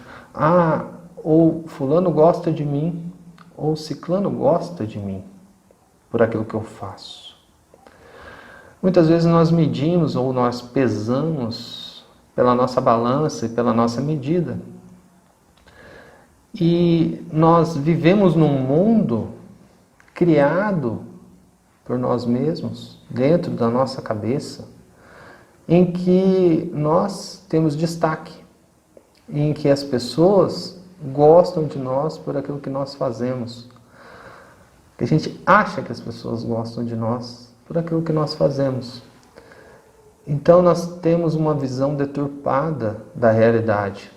ou fulano gosta de mim, ou ciclano gosta de mim, por aquilo que eu faço. Muitas vezes nós medimos ou nós pesamos pela nossa balança e pela nossa medida. E nós vivemos num mundo criado por nós mesmos, dentro da nossa cabeça, em que nós temos destaque, em que as pessoas gostam de nós por aquilo que nós fazemos. Que a gente acha que as pessoas gostam de nós por aquilo que nós fazemos. Então nós temos uma visão deturpada da realidade.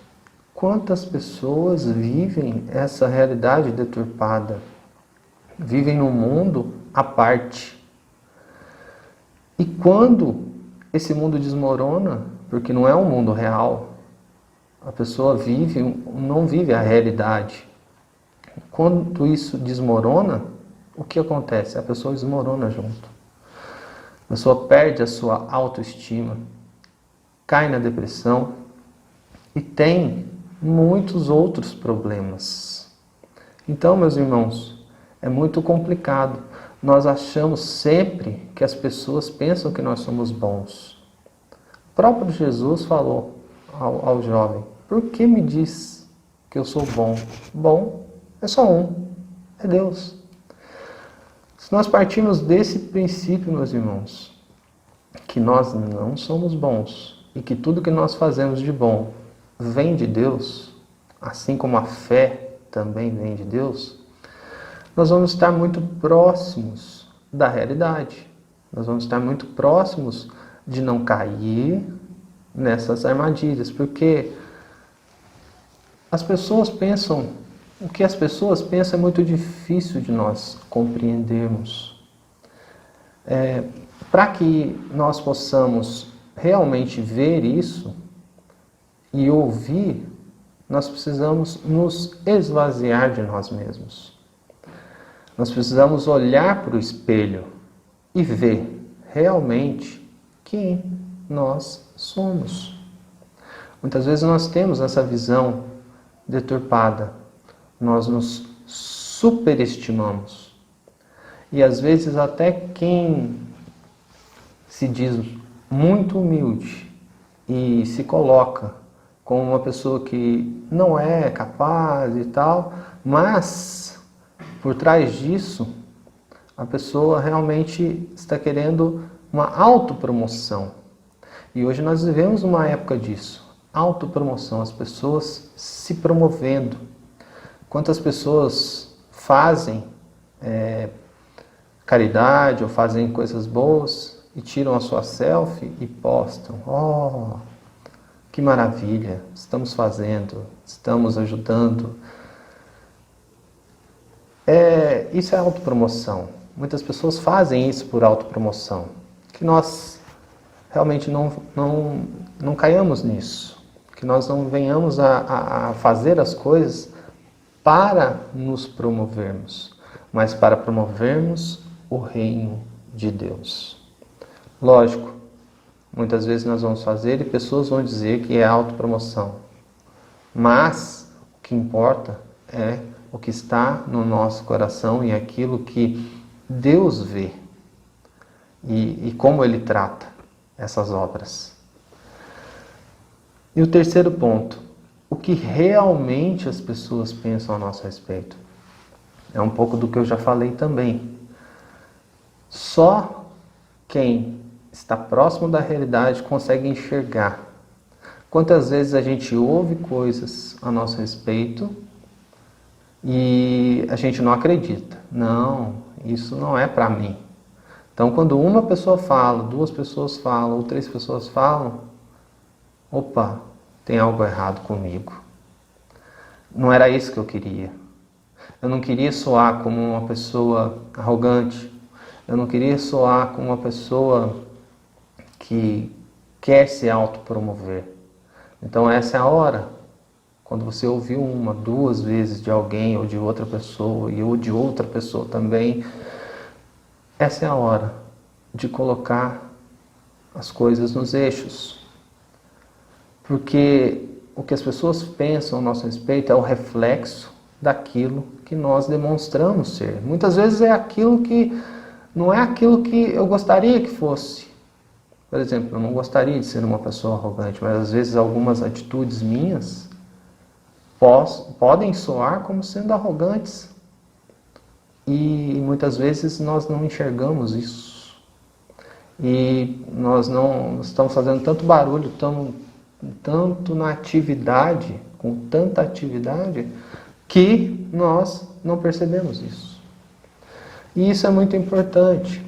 Quantas pessoas vivem essa realidade deturpada? Vivem num mundo à parte. E quando esse mundo desmorona, porque não é um mundo real, a pessoa não vive a realidade. Quando isso desmorona, o que acontece? A pessoa desmorona junto. A pessoa perde a sua autoestima, cai na depressão e tem muitos outros problemas. Então, meus irmãos, é muito complicado. Nós achamos sempre que as pessoas pensam que nós somos bons. O próprio Jesus falou ao jovem: por que me diz que eu sou bom? Bom é só um, é Deus. Se nós partirmos desse princípio, meus irmãos, que nós não somos bons e que tudo que nós fazemos de bom vem de Deus, assim como a fé também vem de Deus, nós vamos estar muito próximos da realidade. Nós vamos estar muito próximos de não cair nessas armadilhas, porque as pessoas pensam, o que as pessoas pensam é muito difícil de nós compreendermos. Para que nós possamos realmente ver isso e ouvir, nós precisamos nos esvaziar de nós mesmos. Nós precisamos olhar para o espelho e ver realmente quem nós somos. Muitas vezes nós temos essa visão deturpada. Nós nos superestimamos. E às vezes até quem se diz muito humilde e se coloca como uma pessoa que não é capaz e tal, mas por trás disso a pessoa realmente está querendo uma autopromoção. E hoje nós vivemos uma época disso, autopromoção, as pessoas se promovendo. Quantas pessoas fazem caridade ou fazem coisas boas e tiram a sua selfie e postam. Oh, que maravilha, estamos fazendo, estamos ajudando. Isso é autopromoção. Muitas pessoas fazem isso por autopromoção. Que nós realmente não caiamos nisso. Que nós não venhamos a fazer as coisas para nos promovermos, mas para promovermos o reino de Deus. Lógico, muitas vezes nós vamos fazer e pessoas vão dizer que é autopromoção. Mas o que importa é o que está no nosso coração e aquilo que Deus vê e como Ele trata essas obras. E o terceiro ponto, o que realmente as pessoas pensam a nosso respeito. É um pouco do que eu já falei também. Só quem está próximo da realidade consegue enxergar. Quantas vezes a gente ouve coisas a nosso respeito e a gente não acredita. Não, isso não é para mim. Então, quando uma pessoa fala, 2 pessoas falam ou 3 pessoas falam, opa, tem algo errado comigo. Não era isso que eu queria. Eu não queria soar como uma pessoa arrogante. Eu não queria soar como uma pessoa que quer se autopromover. Então essa é a hora, quando você ouviu uma, duas vezes de alguém ou de outra pessoa ou de outra pessoa também, essa é a hora de colocar as coisas nos eixos. Porque o que as pessoas pensam a nosso respeito é o reflexo daquilo que nós demonstramos ser. Muitas vezes não é aquilo que eu gostaria que fosse. Por exemplo, eu não gostaria de ser uma pessoa arrogante, mas às vezes algumas atitudes minhas podem soar como sendo arrogantes. E muitas vezes nós não enxergamos isso. E nós não estamos fazendo tanto barulho, tanto na atividade, com tanta atividade, que nós não percebemos isso. E isso é muito importante.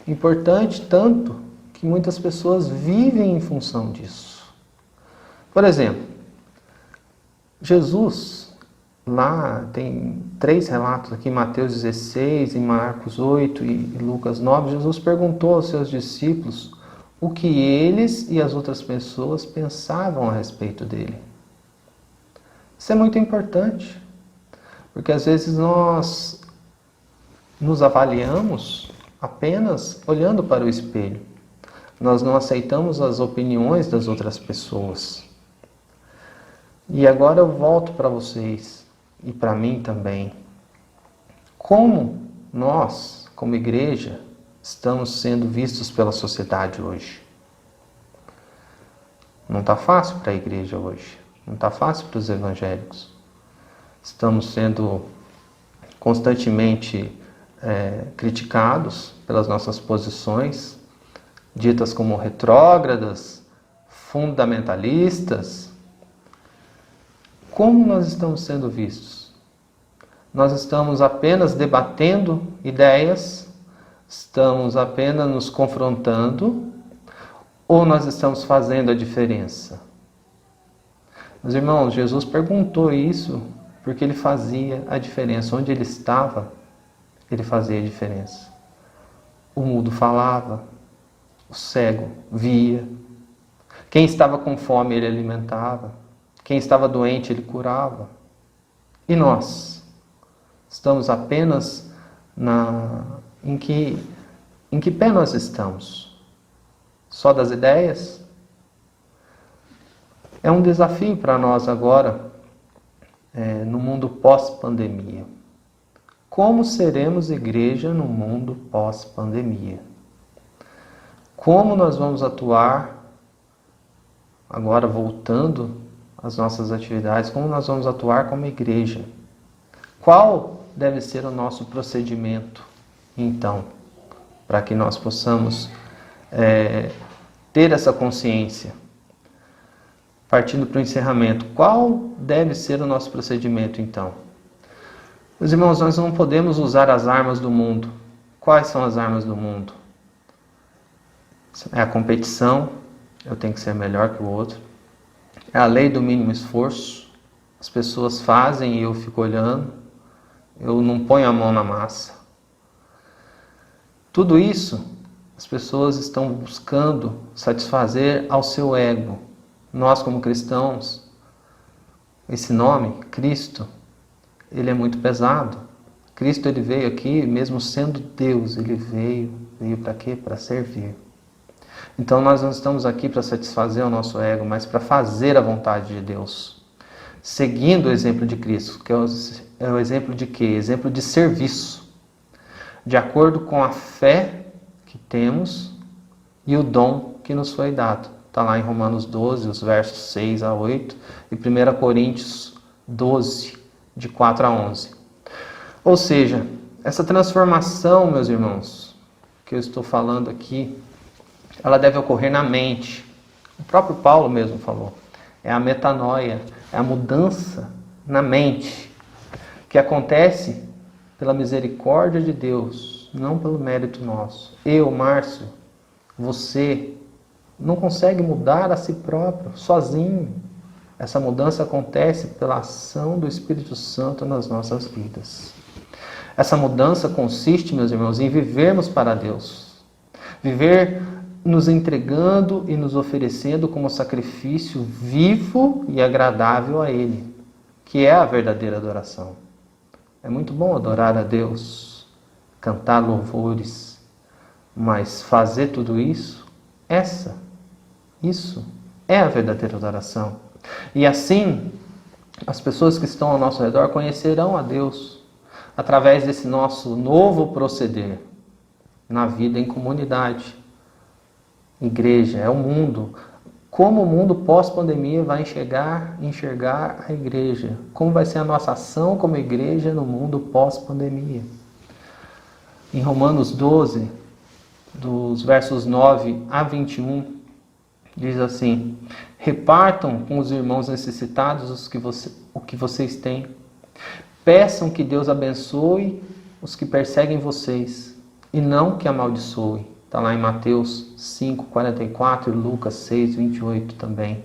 Importante tanto que muitas pessoas vivem em função disso. Por exemplo, Jesus, lá tem 3 relatos aqui, em Mateus 16, em Marcos 8 e Lucas 9, Jesus perguntou aos seus discípulos o que eles e as outras pessoas pensavam a respeito dele. Isso é muito importante, porque às vezes nós nos avaliamos apenas olhando para o espelho. Nós não aceitamos as opiniões das outras pessoas. E agora eu volto para vocês e para mim também. Como nós, como igreja, estamos sendo vistos pela sociedade hoje? Não está fácil para a igreja hoje. Não está fácil para os evangélicos. Estamos sendo constantemente criticados pelas nossas posições, ditas como retrógradas, fundamentalistas. Como nós estamos sendo vistos? Nós estamos apenas debatendo ideias, estamos apenas nos confrontando, ou nós estamos fazendo a diferença? Meus irmãos, Jesus perguntou isso porque ele fazia a diferença. Onde ele estava, ele fazia a diferença. O mudo falava, o cego via, quem estava com fome ele alimentava, quem estava doente ele curava. E nós estamos apenas em que pé nós estamos? Só das ideias? É um desafio para nós agora, no mundo pós-pandemia. Como seremos igreja no mundo pós-pandemia? Como nós vamos atuar, agora voltando às nossas atividades, como nós vamos atuar como igreja? Qual deve ser o nosso procedimento, então, para que nós possamos ter essa consciência? Partindo para o encerramento, qual deve ser o nosso procedimento, então? Meus irmãos, nós não podemos usar as armas do mundo. Quais são as armas do mundo? É a competição, eu tenho que ser melhor que o outro. É a lei do mínimo esforço. As pessoas fazem e eu fico olhando. Eu não ponho a mão na massa. Tudo isso, as pessoas estão buscando satisfazer ao seu ego. Nós, como cristãos, esse nome, Cristo, ele é muito pesado. Cristo, ele veio aqui, mesmo sendo Deus, ele veio para quê? Para servir. Então nós não estamos aqui para satisfazer o nosso ego, mas para fazer a vontade de Deus. Seguindo o exemplo de Cristo, que é o exemplo de quê? Exemplo de serviço. De acordo com a fé que temos e o dom que nos foi dado. Está lá em Romanos 12, os versos 6 a 8, e 1 Coríntios 12, de 4 a 11. Ou seja, essa transformação, meus irmãos, que eu estou falando aqui, ela deve ocorrer na mente. O próprio Paulo mesmo falou. É a metanoia, é a mudança na mente, que acontece pela misericórdia de Deus, não pelo mérito nosso. Eu, Márcio, você, não consegue mudar a si próprio, sozinho. Essa mudança acontece pela ação do Espírito Santo nas nossas vidas. Essa mudança consiste, meus irmãos, em vivermos para Deus. Viver nos entregando e nos oferecendo como sacrifício vivo e agradável a Ele, que é a verdadeira adoração. É muito bom adorar a Deus, cantar louvores, mas fazer tudo isso, isso é a verdadeira adoração. E assim, as pessoas que estão ao nosso redor conhecerão a Deus através desse nosso novo proceder na vida em comunidade. Igreja é o mundo. Como o mundo pós-pandemia vai enxergar a igreja? Como vai ser a nossa ação como igreja no mundo pós-pandemia? Em Romanos 12, dos versos 9 a 21, diz assim: repartam com os irmãos necessitados o que vocês têm. Peçam que Deus abençoe os que perseguem vocês e não que amaldiçoe. Está lá em Mateus 5, 44 e Lucas 6, 28 também.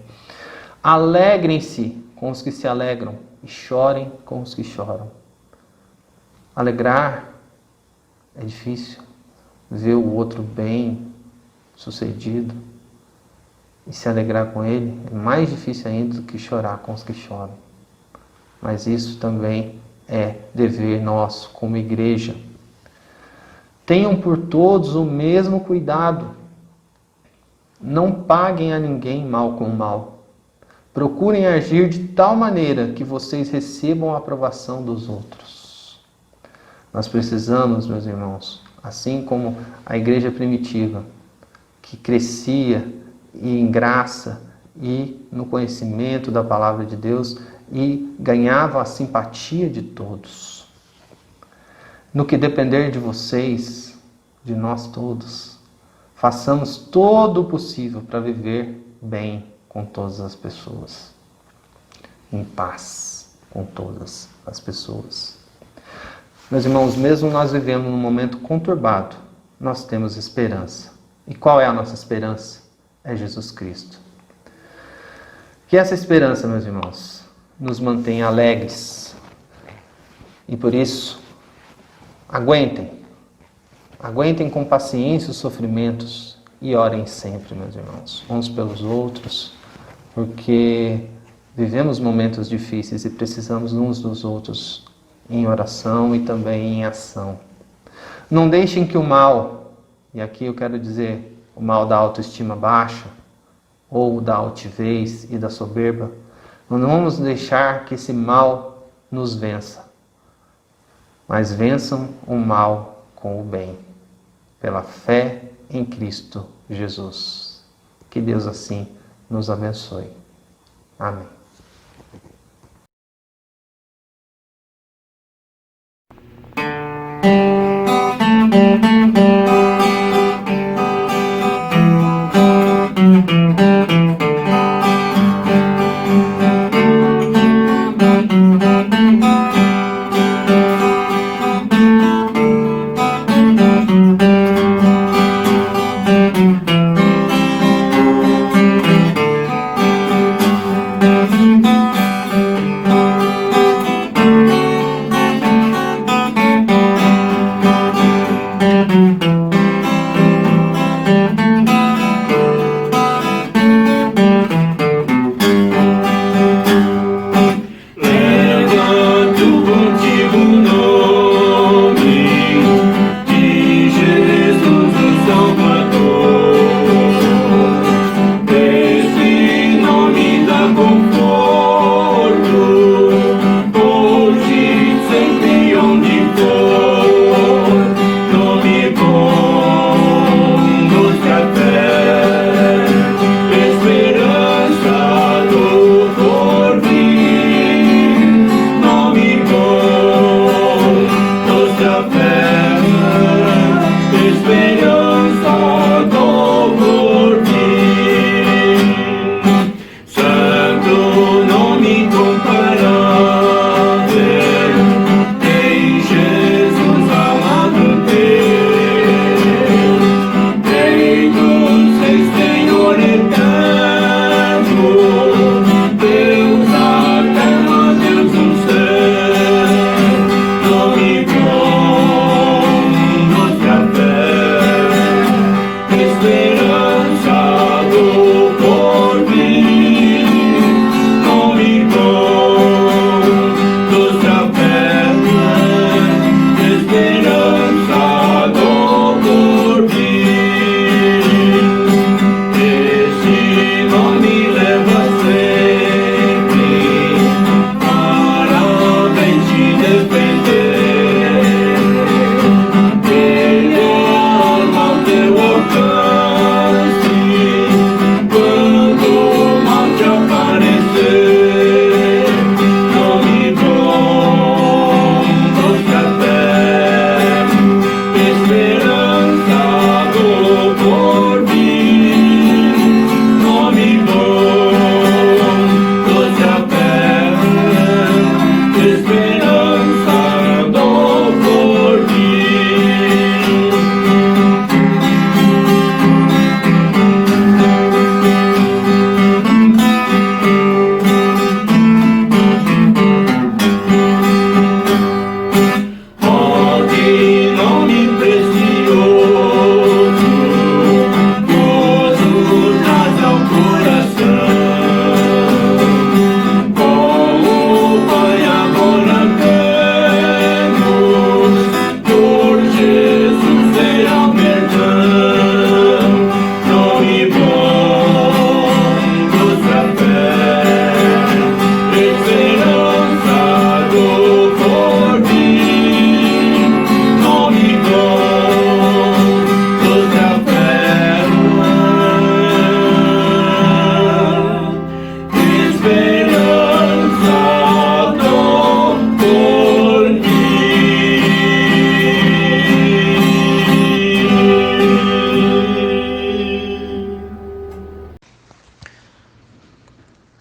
Alegrem-se com os que se alegram e chorem com os que choram. Alegrar é difícil. Ver o outro bem sucedido e se alegrar com ele é mais difícil ainda do que chorar com os que choram. Mas isso também é dever nosso como igreja. Tenham por todos o mesmo cuidado. Não paguem a ninguém mal com mal. Procurem agir de tal maneira que vocês recebam a aprovação dos outros. Nós precisamos, meus irmãos, assim como a igreja primitiva, que crescia em graça e no conhecimento da palavra de Deus e ganhava a simpatia de todos. No que depender de vocês, de nós todos, façamos todo o possível para viver bem com todas as pessoas, em paz com todas as pessoas. Meus irmãos, mesmo nós vivendo num momento conturbado, nós temos esperança. E qual é a nossa esperança? É Jesus Cristo. Que essa esperança, meus irmãos, nos mantenha alegres. E por isso, aguentem com paciência os sofrimentos e orem sempre, meus irmãos, uns pelos outros, porque vivemos momentos difíceis e precisamos uns dos outros em oração e também em ação. Não deixem que o mal, e aqui eu quero dizer o mal da autoestima baixa, ou da altivez e da soberba, não vamos deixar que esse mal nos vença, mas vençam o mal com o bem, pela fé em Cristo Jesus. Que Deus assim nos abençoe. Amém.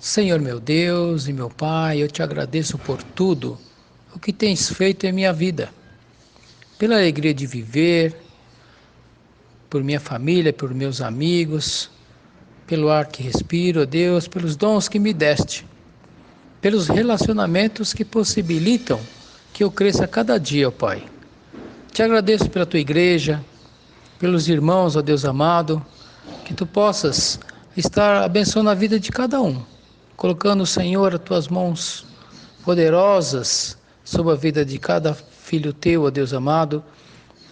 Senhor meu Deus e meu Pai, eu te agradeço por tudo o que tens feito em minha vida, pela alegria de viver, por minha família, por meus amigos, pelo ar que respiro, ó Deus, pelos dons que me deste, pelos relacionamentos que possibilitam que eu cresça cada dia, ó Pai. Te agradeço pela tua igreja, pelos irmãos, ó Deus amado, que tu possas estar abençoando a vida de cada um, colocando, Senhor, as tuas mãos poderosas sobre a vida de cada filho teu, ó Deus amado,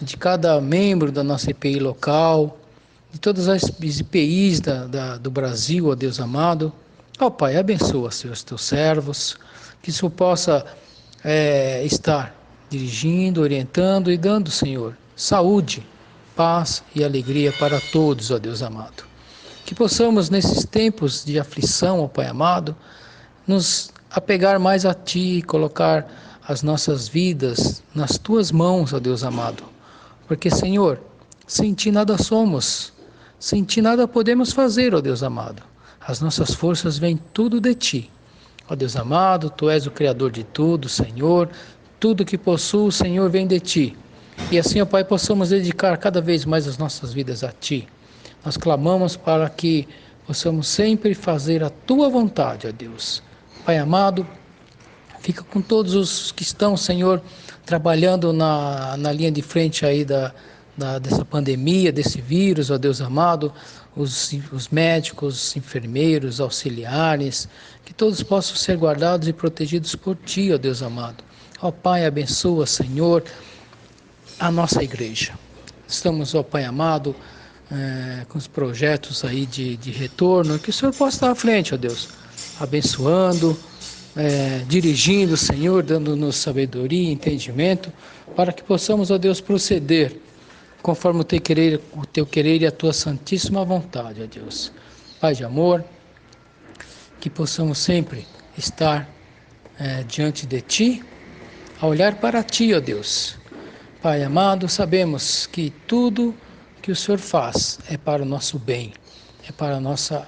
de cada membro da nossa IPI local, de todas as IPIs do Brasil, ó Deus amado. Ó Pai, abençoa, Senhor, os teus servos, que isso possa estar dirigindo, orientando e dando, Senhor, saúde, paz e alegria para todos, ó Deus amado. Que possamos, nesses tempos de aflição, ó Pai amado, nos apegar mais a Ti, colocar as nossas vidas nas Tuas mãos, ó Deus amado. Porque, Senhor, sem Ti nada somos, sem Ti nada podemos fazer, ó Deus amado. As nossas forças vêm tudo de Ti. Ó Deus amado, Tu és o Criador de tudo, Senhor. Tudo que possuo, Senhor, vem de Ti. E assim, ó Pai, possamos dedicar cada vez mais as nossas vidas a Ti. Nós clamamos para que possamos sempre fazer a Tua vontade, ó Deus. Pai amado, fica com todos os que estão, Senhor, trabalhando na linha de frente aí dessa pandemia, desse vírus, ó Deus amado, os médicos, enfermeiros, auxiliares, que todos possam ser guardados e protegidos por Ti, ó Deus amado. Ó Pai, abençoa, Senhor, a nossa igreja. Estamos, ó Pai amado, com os projetos aí de retorno, que o Senhor possa estar à frente, ó Deus, abençoando, dirigindo, Senhor, dando-nos sabedoria e entendimento, para que possamos, ó Deus, proceder conforme o Teu querer e a Tua santíssima vontade, ó Deus. Pai de amor, que possamos sempre estar diante de Ti, a olhar para Ti, ó Deus. Pai amado, sabemos que tudo que o Senhor faz é para o nosso bem, é para a nossa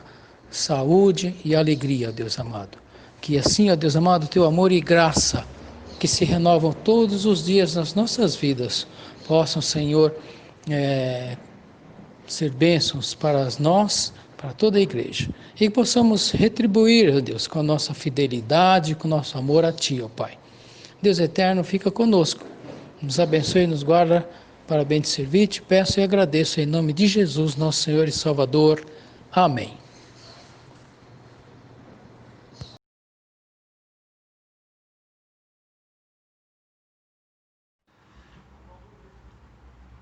saúde e alegria, ó Deus amado. Que assim, ó Deus amado, Teu amor e graça, que se renovam todos os dias nas nossas vidas, possam, Senhor, ser bênçãos para nós, para toda a igreja. E que possamos retribuir, ó Deus, com a nossa fidelidade, com o nosso amor a Ti, ó Pai. Deus eterno, fica conosco. Nos abençoe e nos guarda para bem te servir. Te peço e agradeço em nome de Jesus, nosso Senhor e Salvador. Amém.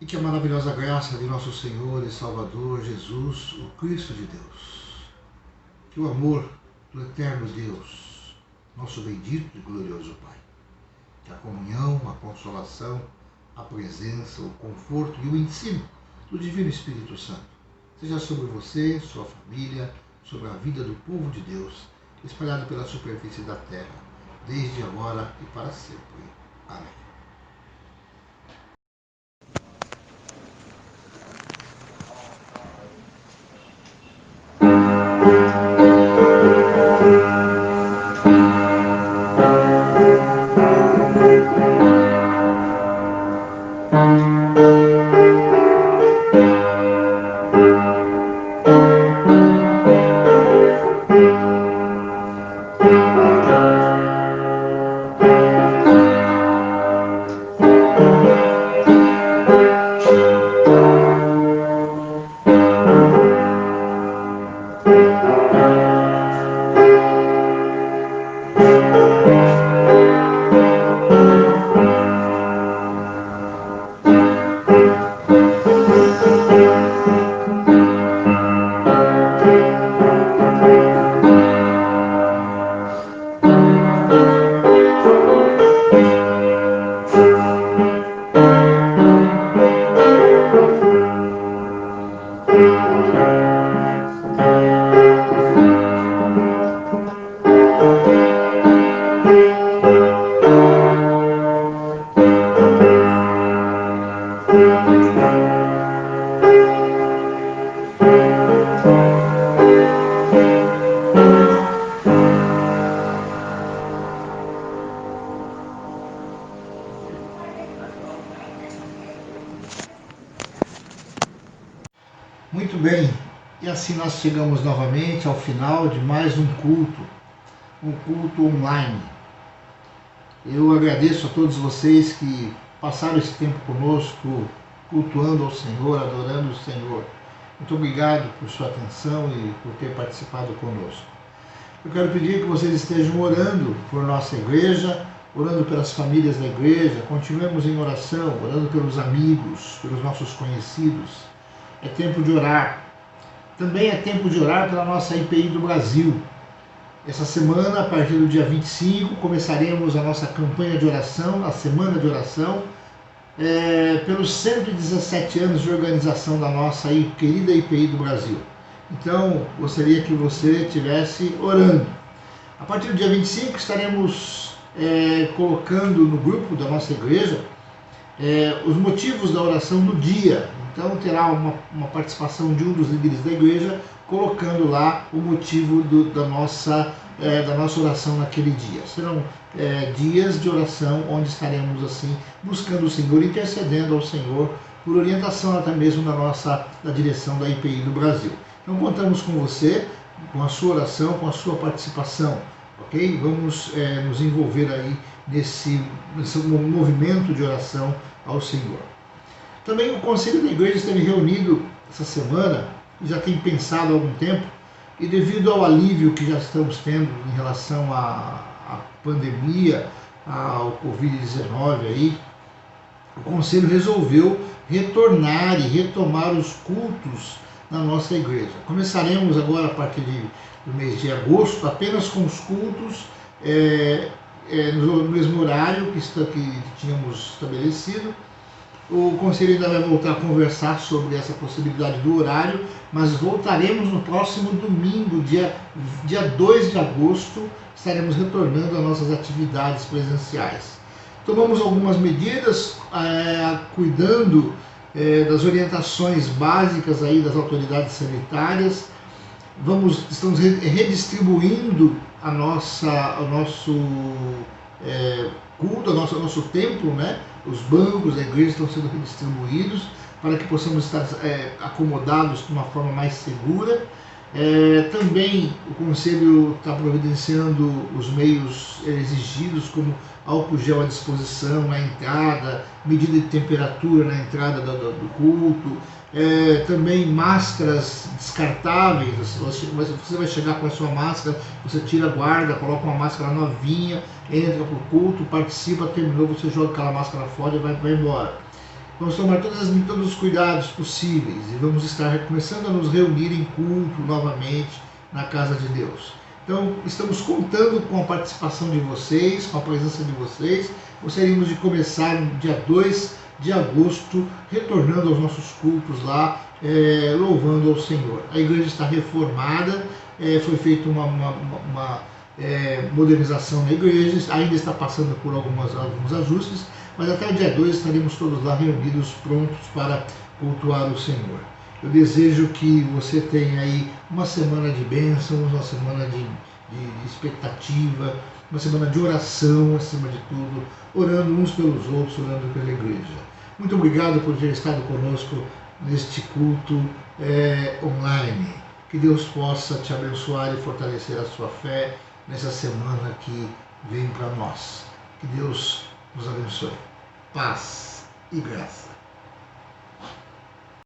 E que a maravilhosa graça de nosso Senhor e Salvador Jesus, o Cristo de Deus, que o amor do eterno Deus, nosso bendito e glorioso Pai, que a comunhão, a consolação, a presença, o conforto e o ensino do Divino Espírito Santo seja sobre você, sua família, sobre a vida do povo de Deus, espalhado pela superfície da terra, desde agora e para sempre. Amém. assim nós chegamos novamente ao final de mais um culto online. Eu agradeço a todos vocês que passaram esse tempo conosco, cultuando ao Senhor, adorando o Senhor. Muito obrigado por sua atenção e por ter participado conosco. Eu quero pedir que vocês estejam orando por nossa igreja, orando pelas famílias da igreja, continuemos em oração, orando pelos amigos, pelos nossos conhecidos. É tempo de orar. Também é tempo de orar pela nossa IPI do Brasil. Essa semana, a partir do dia 25, começaremos a nossa campanha de oração, a semana de oração, pelos 117 anos de organização da nossa querida IPI do Brasil. Então, gostaria que você estivesse orando. A partir do dia 25, estaremos colocando no grupo da nossa igreja os motivos da oração do dia. Então, terá uma participação de um dos líderes da igreja, colocando lá o motivo da nossa oração naquele dia. Serão dias de oração onde estaremos assim buscando o Senhor, intercedendo ao Senhor por orientação até mesmo da direção da IPI do Brasil. Então contamos com você, com a sua oração, com a sua participação, ok? Vamos nos envolver aí nesse movimento de oração ao Senhor. Também o Conselho da Igreja esteve reunido essa semana, já tem pensado há algum tempo, e devido ao alívio que já estamos tendo em relação à pandemia, ao Covid-19 aí, o Conselho resolveu retornar e retomar os cultos na nossa igreja. Começaremos agora a partir do mês de agosto, apenas com os cultos no mesmo horário que tínhamos estabelecido. O Conselho ainda vai voltar a conversar sobre essa possibilidade do horário, mas voltaremos no próximo domingo, dia 2 de agosto, estaremos retornando às nossas atividades presenciais. Tomamos algumas medidas, cuidando das orientações básicas aí das autoridades sanitárias. Estamos redistribuindo o nosso culto, o nosso templo, né? Os bancos da igreja estão sendo redistribuídos para que possamos estar acomodados de uma forma mais segura. Também o Conselho está providenciando os meios exigidos, como álcool gel à disposição na entrada, medida de temperatura na entrada do culto, também máscaras descartáveis. Você vai chegar com a sua máscara, você tira a guarda, coloca uma máscara novinha, entra para o culto, participa, terminou, você joga aquela máscara fora e vai embora. Vamos tomar todos os cuidados possíveis e vamos estar começando a nos reunir em culto novamente na casa de Deus. Então, estamos contando com a participação de vocês, com a presença de vocês. Gostaríamos de começar no dia 2 de agosto, retornando aos nossos cultos lá, louvando ao Senhor. A igreja está reformada, foi feita uma modernização na igreja, ainda está passando por alguns ajustes, mas até o dia 2 estaremos todos lá reunidos, prontos para cultuar o Senhor. Eu desejo que você tenha aí uma semana de bênçãos, uma semana de expectativa, uma semana de oração, acima de tudo, orando uns pelos outros, orando pela igreja. Muito obrigado por ter estado conosco neste culto online. Que Deus possa te abençoar e fortalecer a sua fé nessa semana que vem para nós. Que Deus nos abençoe. Paz e graça.